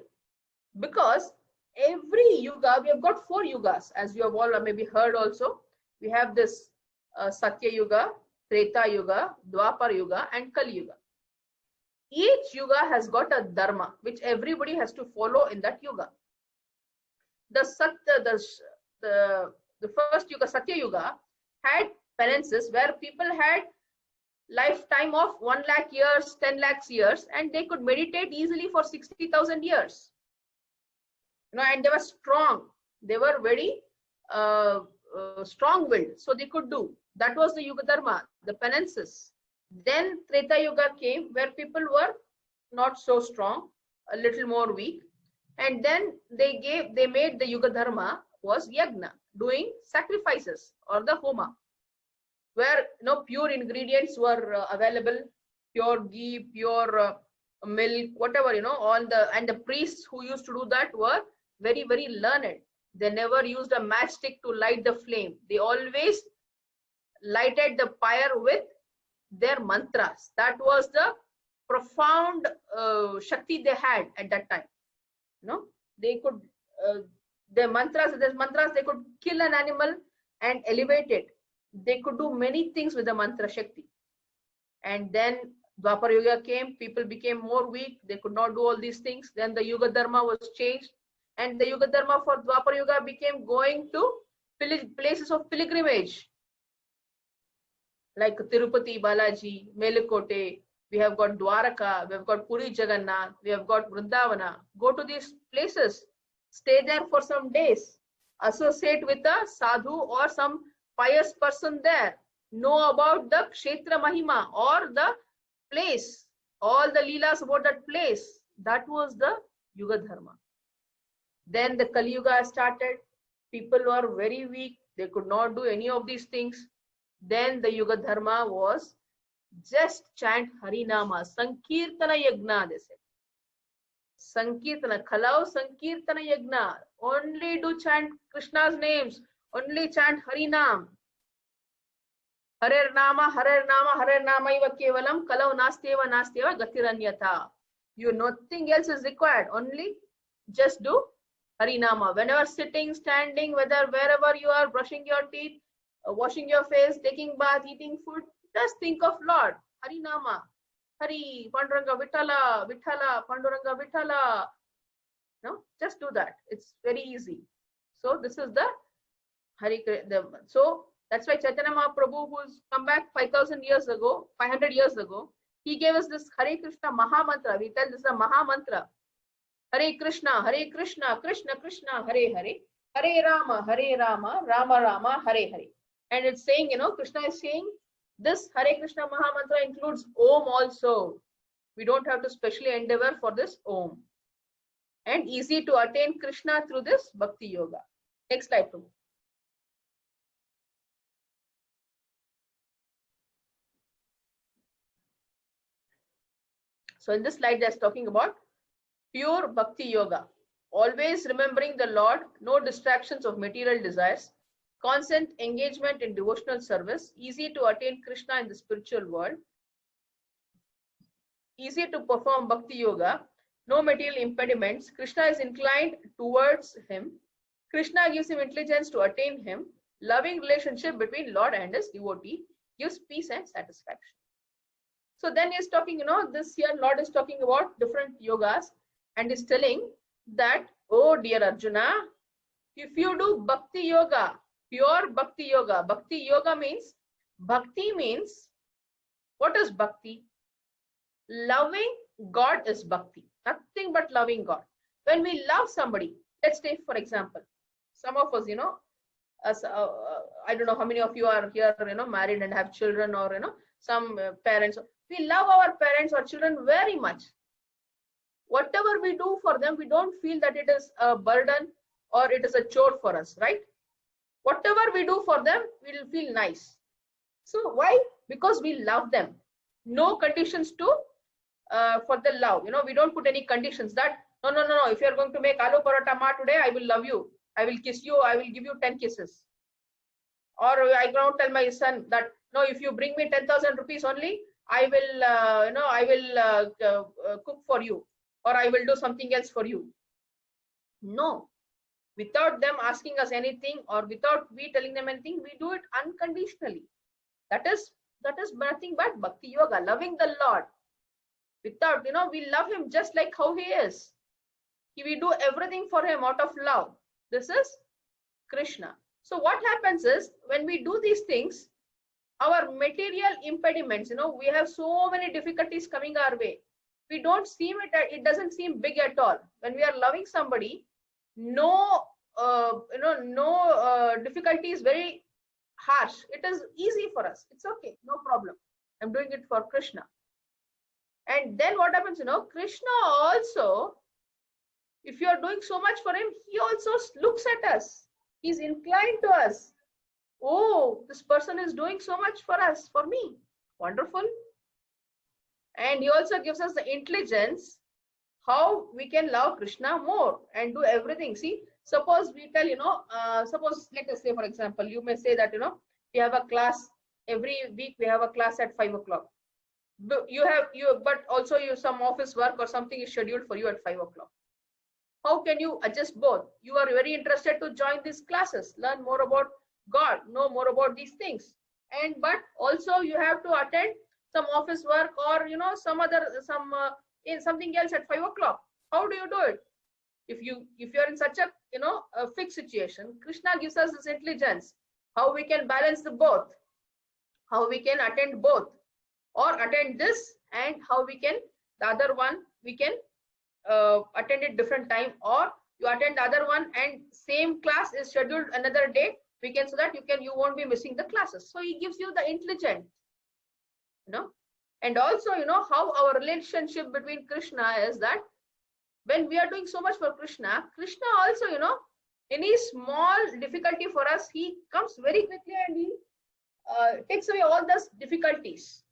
Because every yuga, we have got 4 yugas, as you have all maybe heard also. We have this Satya Yuga, Treta Yuga, Dwapar Yuga, and Kali Yuga. Each yuga has got a dharma which everybody has to follow in that yuga. The first yuga, Satya Yuga, had penances where people had lifetime of 1 lakh years, 10 lakhs years, and they could meditate easily for 60,000 years. And they were strong. They were very strong-willed, so they could do. That was the yuga dharma, the penances. Then Treta Yuga came, where people were not so strong, a little more weak, and then they made the yuga dharma was yagna, doing sacrifices, or the homa, where pure ingredients were available, pure ghee, pure milk, whatever, and the priests who used to do that were very, very learned. They never used a matchstick to light the flame. They always lighted the fire with their mantras. That was the profound shakti they had at that time. They could their mantras, they could kill an animal and elevate it. They could do many things with the mantra shakti. And then Dwapar Yuga came, people became more weak, they could not do all these things. Then the yuga dharma was changed, and the yuga dharma for Dwapar Yuga became going to places of pilgrimage, like Tirupati Balaji, Melakote. We have got Dwaraka, we have got Puri Jagannath, we have got Vrindavana. Go to these places, stay there for some days, associate with a sadhu or some pious person there, know about the Kshetra Mahima or the place, all the leelas about that place. That was the Yuga Dharma. Then the Kali Yuga started. People were very weak, they could not do any of these things. Then the Yuga Dharma was just chant Harinama, Sankirtana Yagna, they said. Sankirtana, Khalau Sankirtana Yagna. Only do chant Krishna's names, only chant Harinam. Harer Nama, Harer Nama, Harer Nama iva kevalam, Kalau Nasteva Nasteva Gatiranyata. Nothing else is required, only just do Harinama. Whenever sitting, standing, wherever you are, brushing your teeth, washing your face, taking bath, eating food, just think of Lord. Harinama. Hari, Panduranga Vitala, Vitala, Panduranga Vitala. Just do that. It's very easy. So this is the Hari. So that's why Chaitanya Mahaprabhu, who's come back 500 years ago, he gave us this Hare Krishna Maha Mantra. We tell this is a Maha Mantra. Hare Krishna, Krishna Krishna, Hare Hare, Hare Rama, Rama Rama, Hare Hare. And it's saying, Krishna is saying, this Hare Krishna Maha Mantra includes Om also. We don't have to specially endeavor for this Om. And easy to attain Krishna through this Bhakti Yoga. Next slide, Prabhu. So in this slide, they're talking about pure Bhakti Yoga. Always remembering the Lord, no distractions of material desires, constant engagement in devotional service, easy to attain Krishna in the spiritual world, easy to perform Bhakti Yoga, no material impediments. Krishna is inclined towards him. Krishna gives him intelligence to attain him. Loving relationship between Lord and his devotee gives peace and satisfaction. So then he's talking, this here Lord is talking about different yogas and is telling that, oh dear Arjuna, if you do Bhakti Yoga, pure Bhakti Yoga. Bhakti Yoga means, what is Bhakti? Loving God is Bhakti. Nothing but loving God. When we love somebody, let's take for example, some of us, I don't know how many of you are here, married and have children, or, some parents. We love our parents or children very much. Whatever we do for them, we don't feel that it is a burden or it is a chore for us, right? Whatever we do for them, we will feel nice. So why? Because we love them. No conditions to for the love. We don't put any conditions that No, no, no, no. If you are going to make aloo paratha ma today, I will love you. I will kiss you. I will give you 10 kisses. Or I don't tell my son that, no, if you bring me 10,000 rupees only, I will, I will cook for you, or I will do something else for you. No, without them asking us anything, or without we telling them anything, we do it unconditionally. That is nothing but bhakti yoga, loving the Lord. Without, we love him just like how he is. We do everything for him out of love. This is Krishna. So what happens is, when we do these things, our material impediments, we have so many difficulties coming our way. We don't seem it doesn't seem big at all. When we are loving somebody, no difficulty is very harsh. It is easy for us. It's okay, no problem. I'm doing it for Krishna. And then what happens, Krishna also, if you are doing so much for him, he also looks at us. He's inclined to us. Oh, this person is doing so much for us, for me. Wonderful. And he also gives us the intelligence how we can love Krishna more and do everything. See, suppose we tell, suppose, let us say, for example, you may say that, we have a class every week, we have a class at 5 o'clock. But also some office work or something is scheduled for you at 5 o'clock. How can you adjust both? You are very interested to join these classes, learn more about God, know more about these things. But also you have to attend some office work, or something else at 5 o'clock. How do you do it? If you're in such a fixed situation, Krishna gives us this intelligence, how we can balance the both, how we can attend both, or attend this, and how we can, the other one, we can attend it different time, or you attend the other one and same class is scheduled another day, we can, so that you won't be missing the classes. So he gives you the intelligence, and also how our relationship between Krishna is that when we are doing so much for Krishna also, any small difficulty for us, he comes very quickly and he takes away all those difficulties.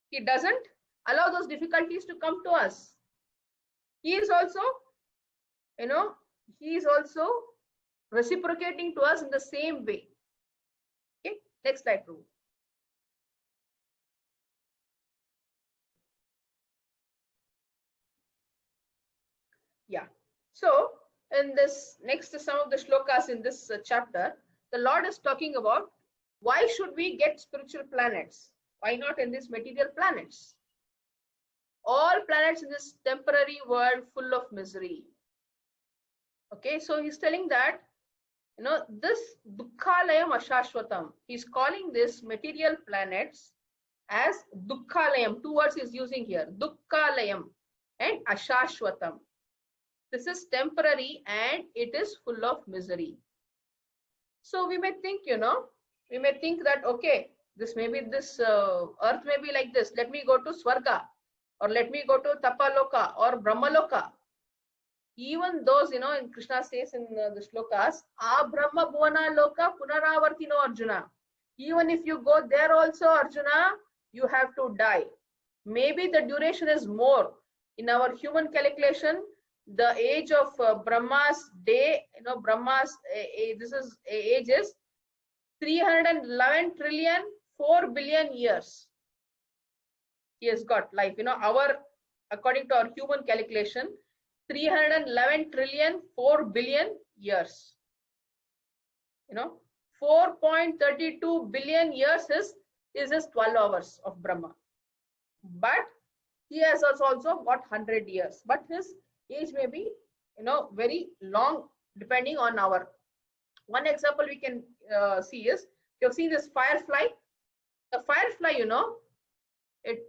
He doesn't allow those difficulties to come to us. He is also, reciprocating to us in the same way. Okay, next slide, Prabhu. Yeah. So in this next, some of the shlokas in this chapter, the Lord is talking about why should we get spiritual planets? Why not in these material planets? All planets in this temporary world full of misery. Okay, so he's telling that, this dukkhalayam ashashvatam. He's calling this material planets as dukkhalayam. Two words he's using here, dukkhalayam and ashashvatam. This is temporary and it is full of misery. So we may think, that, okay, this earth may be like this. Let me go to Swarga, or let me go to Tapaloka or Brahmaloka. Even those, in Krishna says in the shlokas, Brahma Bhuvana Loka Punaravartino Arjuna. Even if you go there also, Arjuna, you have to die. Maybe the duration is more. In our human calculation, the age of Brahma's day, Brahma's age is 311 trillion 4 billion years. He has got life, according to our human calculation, 311 trillion 4 billion years. 4.32 billion years is just 12 hours of Brahma. But he has also got 100 years. But his age may be, very long, depending on our. One example we can see is, you've seen this firefly. The firefly, it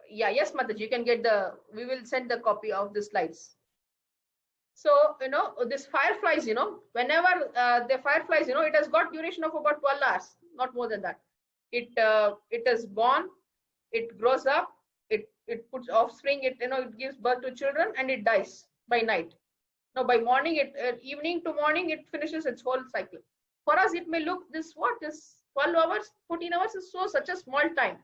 yes, Mataji, you can get we will send the copy of the slides. So this fireflies, whenever the fireflies, it has got duration of about 12 hours, not more than that. It is born, it grows up, it puts offspring, it gives birth to children, and it dies by night. Now by morning, evening to morning, it finishes its whole cycle. For us, it may look this 12 hours, 14 hours is such a small time.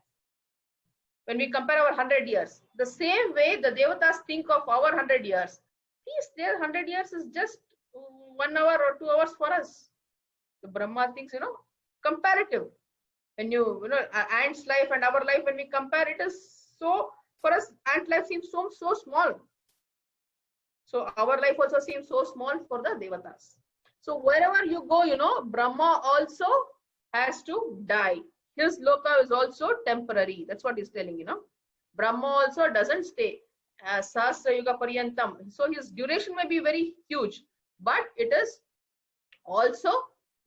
When we compare our 100 years, the same way the Devatas think of our 100 years, please, their 100 years is just 1 hour or 2 hours for us. The Brahma thinks, comparative. When you know, ant's life and our life, when we compare, it is so, for us, ant life seems so small. So our life also seems so small for the Devatas. So wherever you go, Brahma also has to die. His loka is also temporary. That's what he's telling, Brahma also doesn't stay. Sahasra Yuga Paryantam. So his duration may be very huge, but it is also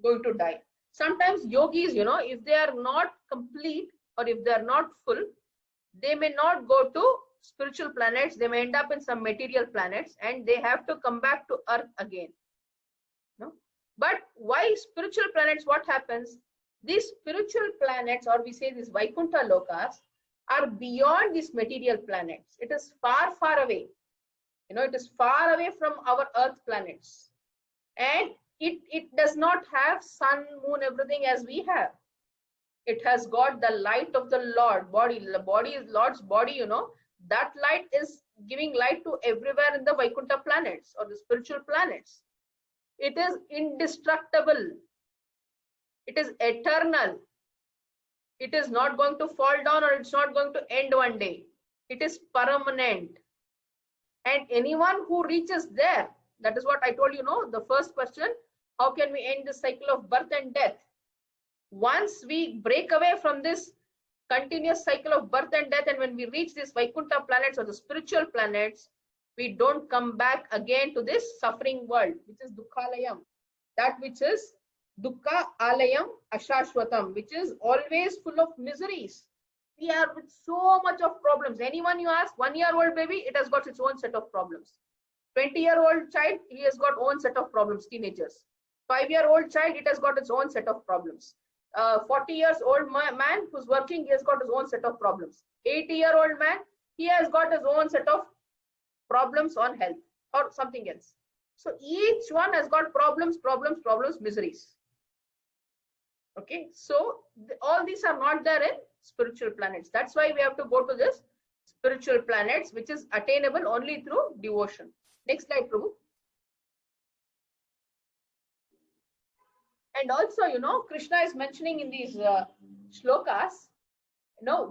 going to die. Sometimes yogis, if they are not complete or if they are not full, they may not go to spiritual planets. They may end up in some material planets and they have to come back to earth again. No? But why spiritual planets? What happens? These spiritual planets, or we say these Vaikuntha lokas, are beyond these material planets. It is far, far away. It is far away from our earth planets. And it does not have sun, moon, everything as we have. It has got the light of the Lord body. The body is Lord's body, that light is giving light to everywhere in the Vaikuntha planets or the spiritual planets. It is indestructible. It is eternal. It is not going to fall down or it's not going to end one day. It is permanent. And anyone who reaches there, that is what I told you, the first question, how can we end the cycle of birth and death? Once we break away from this continuous cycle of birth and death, and when we reach these Vaikuntha planets or the spiritual planets, we don't come back again to this suffering world, which is Dukkhalayam. That which is Dukkha Alayam Ashashwatam, which is always full of miseries. We are with so much of problems. Anyone you ask, 1-year-old baby, it has got its own set of problems. 20-year-old child, he has got own set of problems, teenagers. 5-year-old child, it has got its own set of problems. 40-year-old man who's working, he has got his own set of problems. 80-year-old man, he has got his own set of problems on health or something else. So each one has got problems, miseries. Okay, so all these are not there in spiritual planets. That's why we have to go to this spiritual planets, which is attainable only through devotion. Next slide, Prabhu. And also, Krishna is mentioning in these shlokas,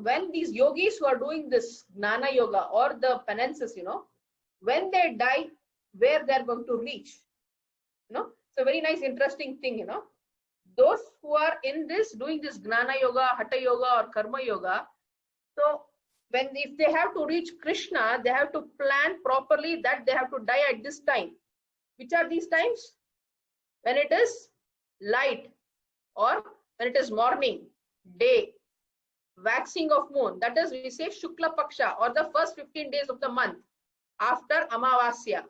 when these yogis who are doing this Gnana Yoga or the penances, when they die, where they're going to reach. It's a very nice, interesting thing, Those who are in this, doing this Gnana Yoga, Hatha Yoga or Karma Yoga, so if they have to reach Krishna, they have to plan properly that they have to die at this time. Which are these times? When it is light, or when it is morning, day, waxing of moon, that is, we say Shukla Paksha, or the first 15 days of the month after Amavasya,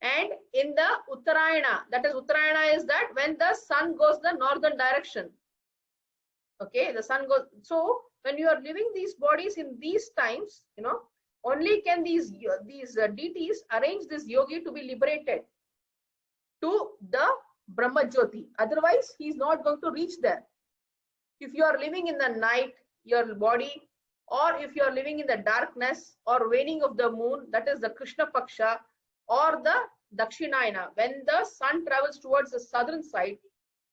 and in the Uttarayana, that is, Uttarayana is that when the sun goes the northern direction. Okay, the sun goes. So when you are living these bodies in these times, only can these deities arrange this yogi to be liberated to the Brahma Jyoti. Otherwise, he is not going to reach there. If you are living in the night, your body, or if you are living in the darkness or waning of the moon, that is the Krishna Paksha, or the Dakshinayana, when the sun travels towards the southern side,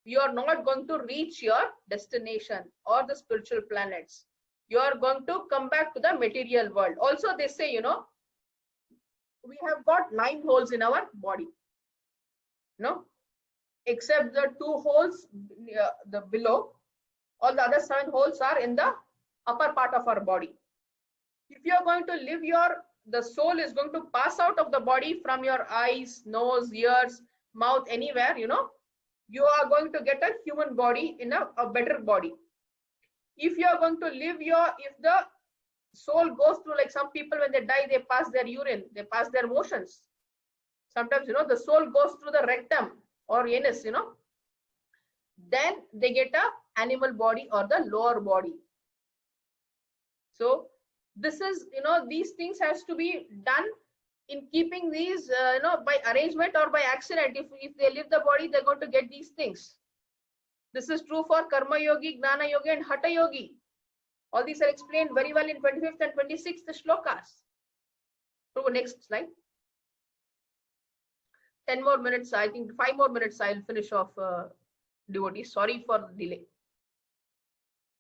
you are not going to reach your destination or the spiritual planets. You are going to come back to the material world. Also, they say, we have got 9 holes in our body. Except the 2 holes the below, all the other 7 holes are in the upper part of our body. If you are going to live the soul is going to pass out of the body from your eyes, nose, ears, mouth, anywhere, you are going to get a human body in a better body. If you are going to live if the soul goes through, like some people when they die, they pass their urine, they pass their motions. Sometimes, the soul goes through the rectum or anus, then they get a animal body or the lower body. So this is, these things has to be done in keeping these, by arrangement or by accident. If they leave the body, they're going to get these things. This is true for Karma Yogi, Gnana Yogi and Hatha Yogi. All these are explained very well in 25th and 26th shlokas. So next slide. 10 more minutes, I think 5 more minutes, I'll finish off devotees. Sorry for the delay.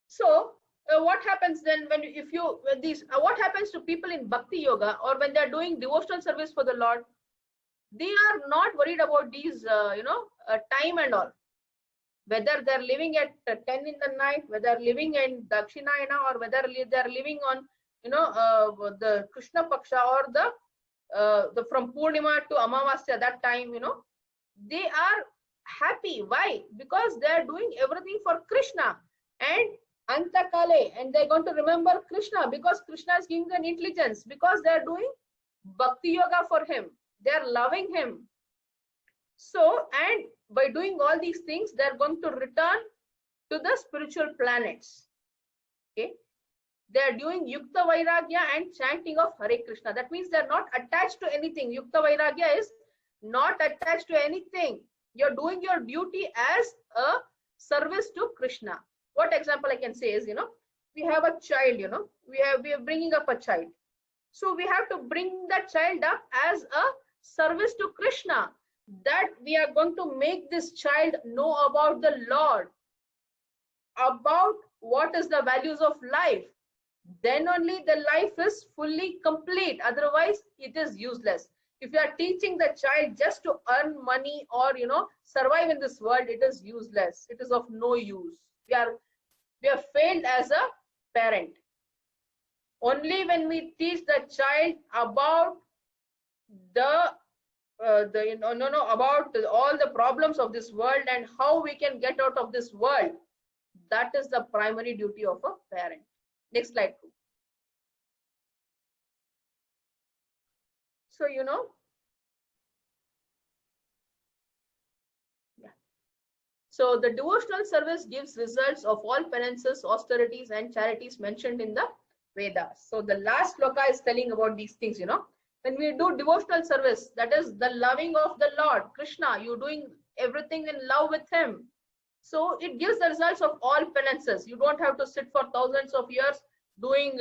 So what happens then what happens to people in bhakti yoga or when they're doing devotional service for the Lord? They are not worried about these, time and all. Whether they're living at 10 in the night, whether they're living in Dakshinayana, or whether they're living on, the Krishna Paksha or the from Purnima to Amavasya, that time, they are happy. Why? Because they are doing everything for Krishna and Antakale, and they're going to remember Krishna because Krishna is giving them intelligence, because they are doing bhakti yoga for him. They are loving him. So, and by doing all these things, they are going to return to the spiritual planets. Okay. They are doing Yukta Vairagya and chanting of Hare Krishna. That means they are not attached to anything. Yukta Vairagya is not attached to anything. You're doing your duty as a service to Krishna. What example I can say is, we have a child, we are bringing up a child. So we have to bring that child up as a service to Krishna, that we are going to make this child know about the Lord, about what is the values of life. Then only the life is fully complete. Otherwise, it is useless. If you are teaching the child just to earn money or, survive in this world, it is useless. It is of no use. We have failed as a parent. Only when we teach the child about about all the problems of this world and how we can get out of this world, that is the primary duty of a parent. Next slide. So, so the devotional service gives results of all penances, austerities, and charities mentioned in the Vedas. So the last sloka is telling about these things, When we do devotional service, that is the loving of the Lord, Krishna, you're doing everything in love with him. So it gives the results of all penances. You don't have to sit for thousands of years doing,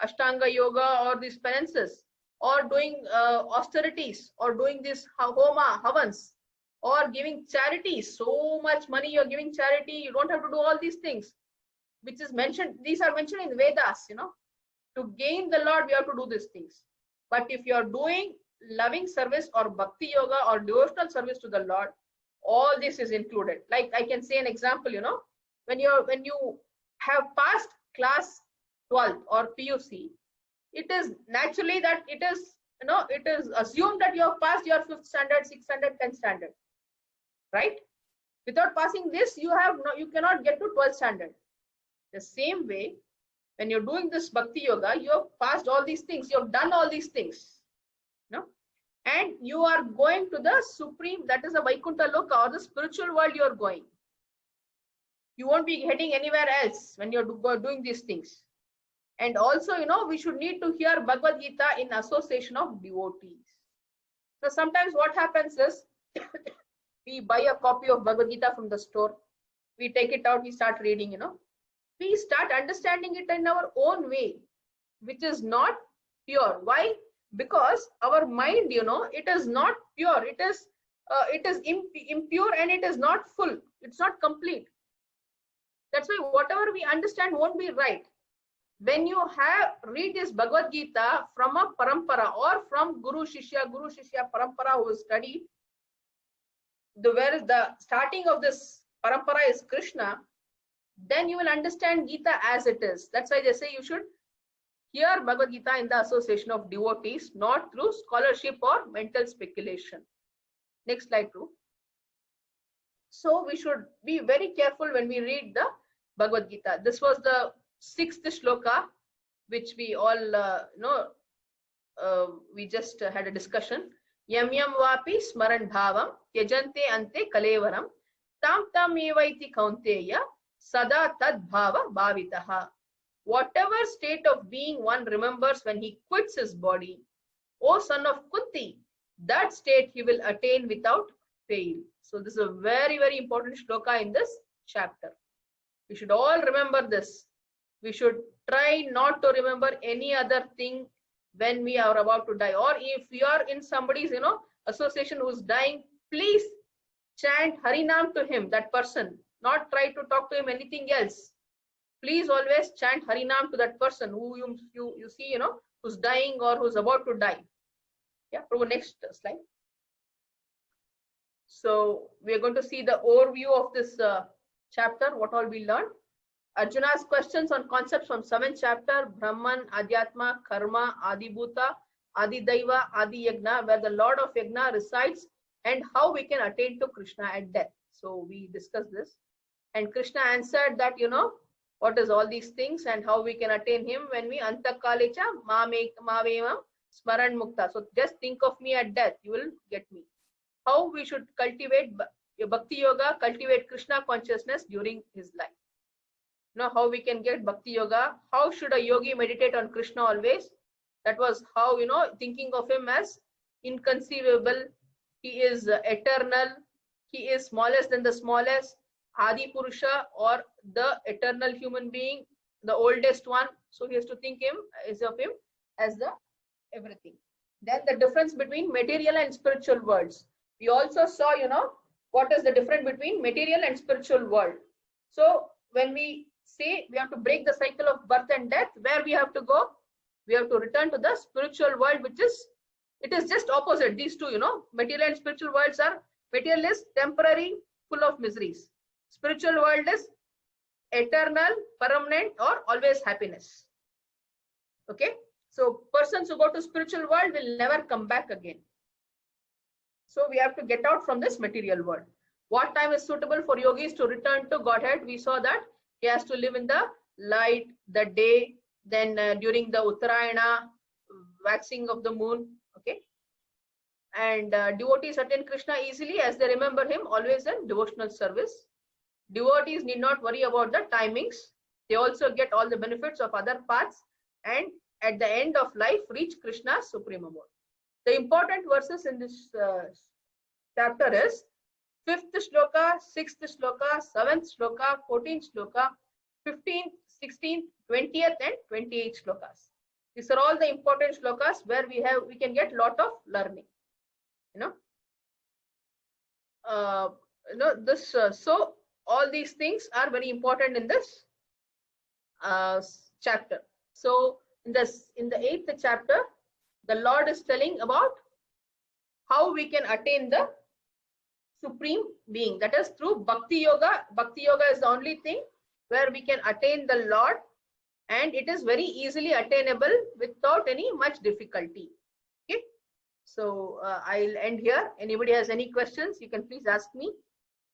Ashtanga yoga or these penances, or doing austerities, or doing this homa, havans, or giving charity. So much money you're giving charity. You don't have to do all these things, which is mentioned. These are mentioned in Vedas, To gain the Lord, we have to do these things. But if you're doing loving service or bhakti yoga or devotional service to the Lord, all this is included. Like I can say an example, when you have passed class 12 or PUC, it is naturally that it is assumed that you have passed your 5th standard, 6th standard, 10th standard, right? Without passing this, you cannot get to 12th standard. The same way, when you're doing this bhakti yoga, you have passed all these things, you have done all these things, and you are going to the supreme, that is the Vaikuntha Loka, or the spiritual world you are going. You won't be heading anywhere else when you're doing these things. And also, we should need to hear Bhagavad Gita in association of devotees. So sometimes what happens is, we buy a copy of Bhagavad Gita from the store, we take it out, we start reading, we start understanding it in our own way, which is not pure. Why? Because our mind, it is not pure. It is impure, and it is not full. It's not complete. That's why whatever we understand won't be right. When you read this Bhagavad Gita from a parampara or from Guru Shishya parampara who studied, where is the starting of this parampara is Krishna, then you will understand Gita as it is. That's why they say you should hear Bhagavad Gita in the association of devotees, not through scholarship or mental speculation. Next slide, too. So we should be very careful when we read the Bhagavad Gita. This was the 6th shloka, which we all we just had a discussion. Yam yam vapi smaran bhavam yajante ante kalevaram tam tam evaiti kaunteya sada tad bhava bhavitaha. Whatever state of being one remembers when he quits his body, O son of Kunti, that state he will attain without fail. So this is a very, very important shloka in this chapter. We should all remember this. We should try not to remember any other thing when we are about to die, or if you are in somebody's association who's dying, please chant Harinam to him, that person, not try to talk to him anything else. Please always chant Harinam to that person who you see, who's dying or who's about to die. Yeah, Prabhu, next slide. So we are going to see the overview of this chapter, what all we learned. Arjuna's questions on concepts from 7th chapter, Brahman, Adhyatma, Karma, Adibhuta, Adidaiva, Adi Yagna, where the Lord of Yagna resides, and how we can attain to Krishna at death. So we discussed this. And Krishna answered that, what is all these things and how we can attain him when we antakalecha mavemam smaran mukta. So just think of me at death, you will get me. How we should cultivate Bhakti Yoga, cultivate Krishna consciousness during his life. How we can get Bhakti Yoga. How should a yogi meditate on Krishna always? That was how, thinking of him as inconceivable. He is eternal. He is smallest than the smallest. Adi Purusha, or the eternal human being, the oldest one. So he has to think of him as the everything. Then the difference between material and spiritual worlds. We also saw, what is the difference between material and spiritual world. So when we say we have to break the cycle of birth and death, where we have to go? We have to return to the spiritual world, it is just opposite. These two, material and spiritual worlds are, material is temporary, full of miseries. Spiritual world is eternal, permanent, or always happiness. Okay. So persons who go to spiritual world will never come back again. So we have to get out from this material world. What time is suitable for yogis to return to Godhead? We saw that he has to live in the light, the day, then during the Uttarayana, waxing of the moon. Okay. And devotees attain Krishna easily as they remember him always in devotional service. Devotees need not worry about the timings. They also get all the benefits of other paths, and at the end of life reach Krishna's supreme abode. The important verses in this chapter is 5th shloka, 6th shloka, 7th shloka, 14th shloka, 15th, 16th, 20th and 28th shlokas. These are all the important shlokas where we can get lot of learning. So all these things are very important in this chapter. So in the 8th chapter, the Lord is telling about how we can attain the supreme being, that is through Bhakti Yoga. Bhakti Yoga is the only thing where we can attain the Lord, and it is very easily attainable without any much difficulty. Okay, so I'll end here. Anybody has any questions, you can please ask me.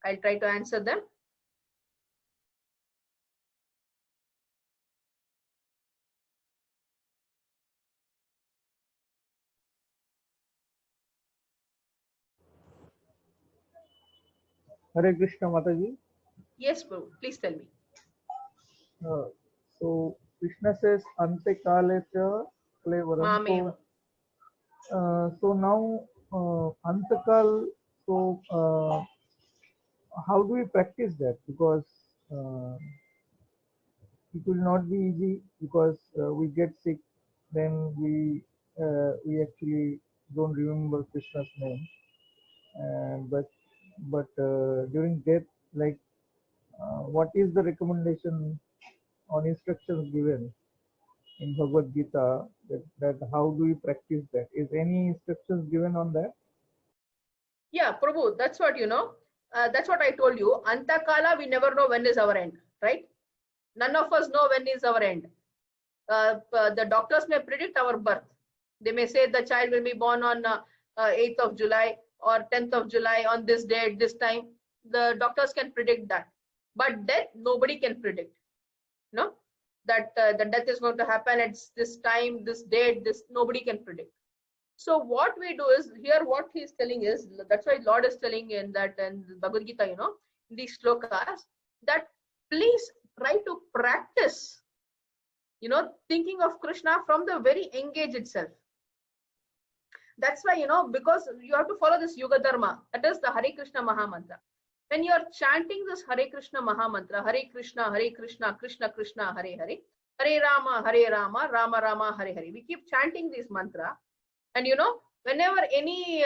I'll try to answer them.
Hare Krishna Mataji.
Yes, Prabhu, please tell me.
So Krishna says Ante Kale cha Klevaram. So now Antakal, so how do we practice that? Because it will not be easy, because we get sick, then we actually don't remember Krishna's name, but during death, like what is the recommendation on instructions given in Bhagavad Gita, that how do we practice that? Is any instructions given on that?
Yeah, Prabhu, that's what that's what I told you. Antakala, we never know when is our end, right? None of us know when is our end. The doctors may predict our birth. They may say the child will be born on 8th of July or 10th of July on this day at this time. The doctors can predict that. But death, nobody can predict. That the death is going to happen at this time, this date, this, nobody can predict. So what we do is, here what he is telling is, that's why Lord is telling in that and Bhagavad Gita, in these slokas, that please try to practice, thinking of Krishna from the very engage itself. That's why, because you have to follow this Yuga Dharma, that is the Hare Krishna Mahamantra. When you are chanting this Hare Krishna Mahamantra, Hare Krishna, Krishna Krishna, Hare Hare, Hare Rama, Rama Rama, Hare Hare. We keep chanting this mantra, and whenever any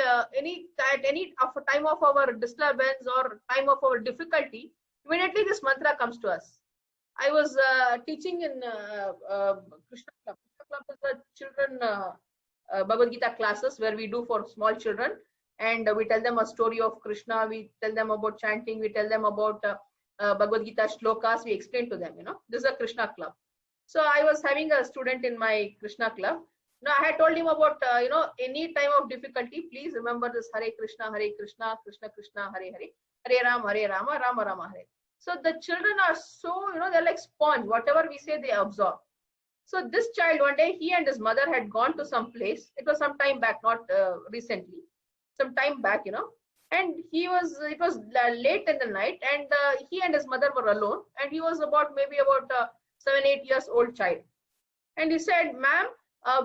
time of our disturbance or time of our difficulty, immediately this mantra comes to us. I was teaching in Krishna Club. Krishna Club is the children Bhagavad Gita classes where we do for small children, and we tell them a story of Krishna. We tell them about chanting. We tell them about Bhagavad Gita shlokas. We explain to them. This is a Krishna Club. So I was having a student in my Krishna Club. Now I had told him about any time of difficulty, please remember this Hare Krishna, Krishna Krishna, Hare Hare, Hare Rama, Rama Rama, Hare. So the children are so, they're like sponge. Whatever we say, they absorb. So this child, one day, he and his mother had gone to some place. It was some time back, not recently. Some time back, and it was late in the night, and he and his mother were alone, and he was maybe about 7-8 years old child. And he said, ma'am,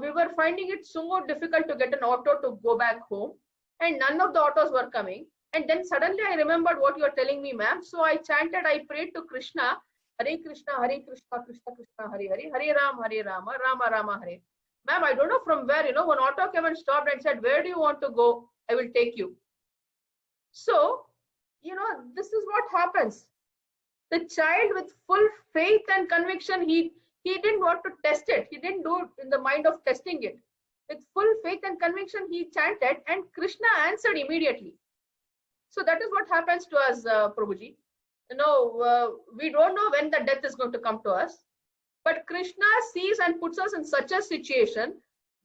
we were finding it so difficult to get an auto to go back home, and none of the autos were coming. And then suddenly I remembered what you are telling me, ma'am. So I prayed to Krishna, Hare Krishna, Krishna Krishna, Hare Hare, Hare Rama, Rama Rama, Hare. Ma'am, I don't know from where, one auto came and stopped and said, where do you want to go? I will take you. So, this is what happens. The child with full faith and conviction, he didn't want to test it. He didn't do it in the mind of testing it. With full faith and conviction, he chanted, and Krishna answered immediately. So that is what happens to us, Prabhuji. We don't know when the death is going to come to us, but Krishna sees and puts us in such a situation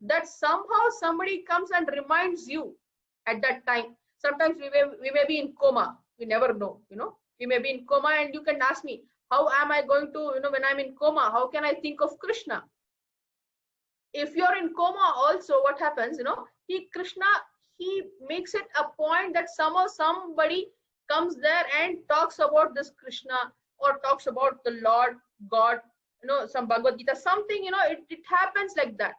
that somehow somebody comes and reminds you at that time. Sometimes we may be in coma. We never know. We may be in coma, and you can ask me, how am I going to, when I'm in coma, how can I think of Krishna? If you're in coma also, what happens, Krishna, he makes it a point that somehow somebody comes there and talks about this Krishna, or talks about the Lord God, some Bhagavad Gita, something, it happens like that.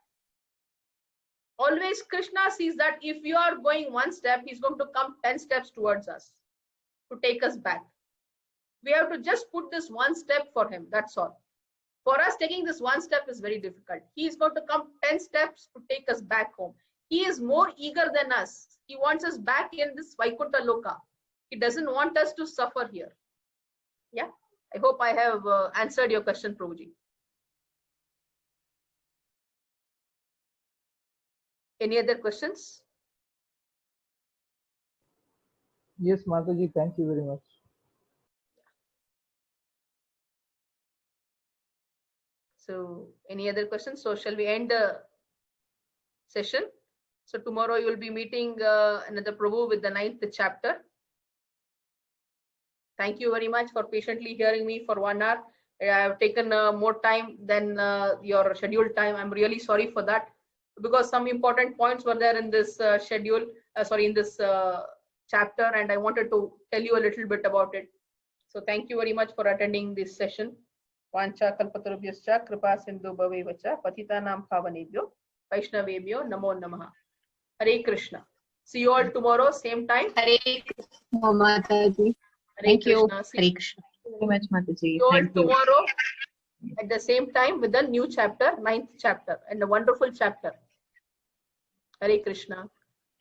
Always Krishna sees that if you are going one step, he's going to come 10 steps towards us to take us back. We have to just put this one step for him. That's all. For us, taking this one step is very difficult. He is going to come 10 steps to take us back home. He is more eager than us. He wants us back in this Vaikuntha Loka. He doesn't want us to suffer here. Yeah. I hope I have answered your question, Prabhuji. Any other questions?
Yes, Mataji, thank you very much.
So any other questions? So shall we end the session? So tomorrow you will be meeting another Prabhu with the 9th chapter. Thank you very much for patiently hearing me for 1 hour. I have taken more time than your scheduled time. I'm really sorry for that, because some important points were there in this in this chapter, and I wanted to tell you a little bit about it. So thank you very much for attending this session. Vancha kalpatarubhyascha kripa sindhu bhavevacha patitanam pavanebhyo vaishnavebhyo namo namaha. Hare Krishna. See you all tomorrow, same time.
Hare Krishna, Mataji.
Thank you.
Hare Krishna.
Thank you very much, Mataji.
See you all
Thank you.
tomorrow at the same time with the new chapter, 9th chapter, and a wonderful chapter. Hare Krishna.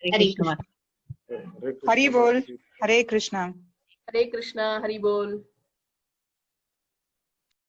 Hare Krishna.
Krishna.
Hari Bol. Hare Krishna.
Hare Krishna. Hari Bol.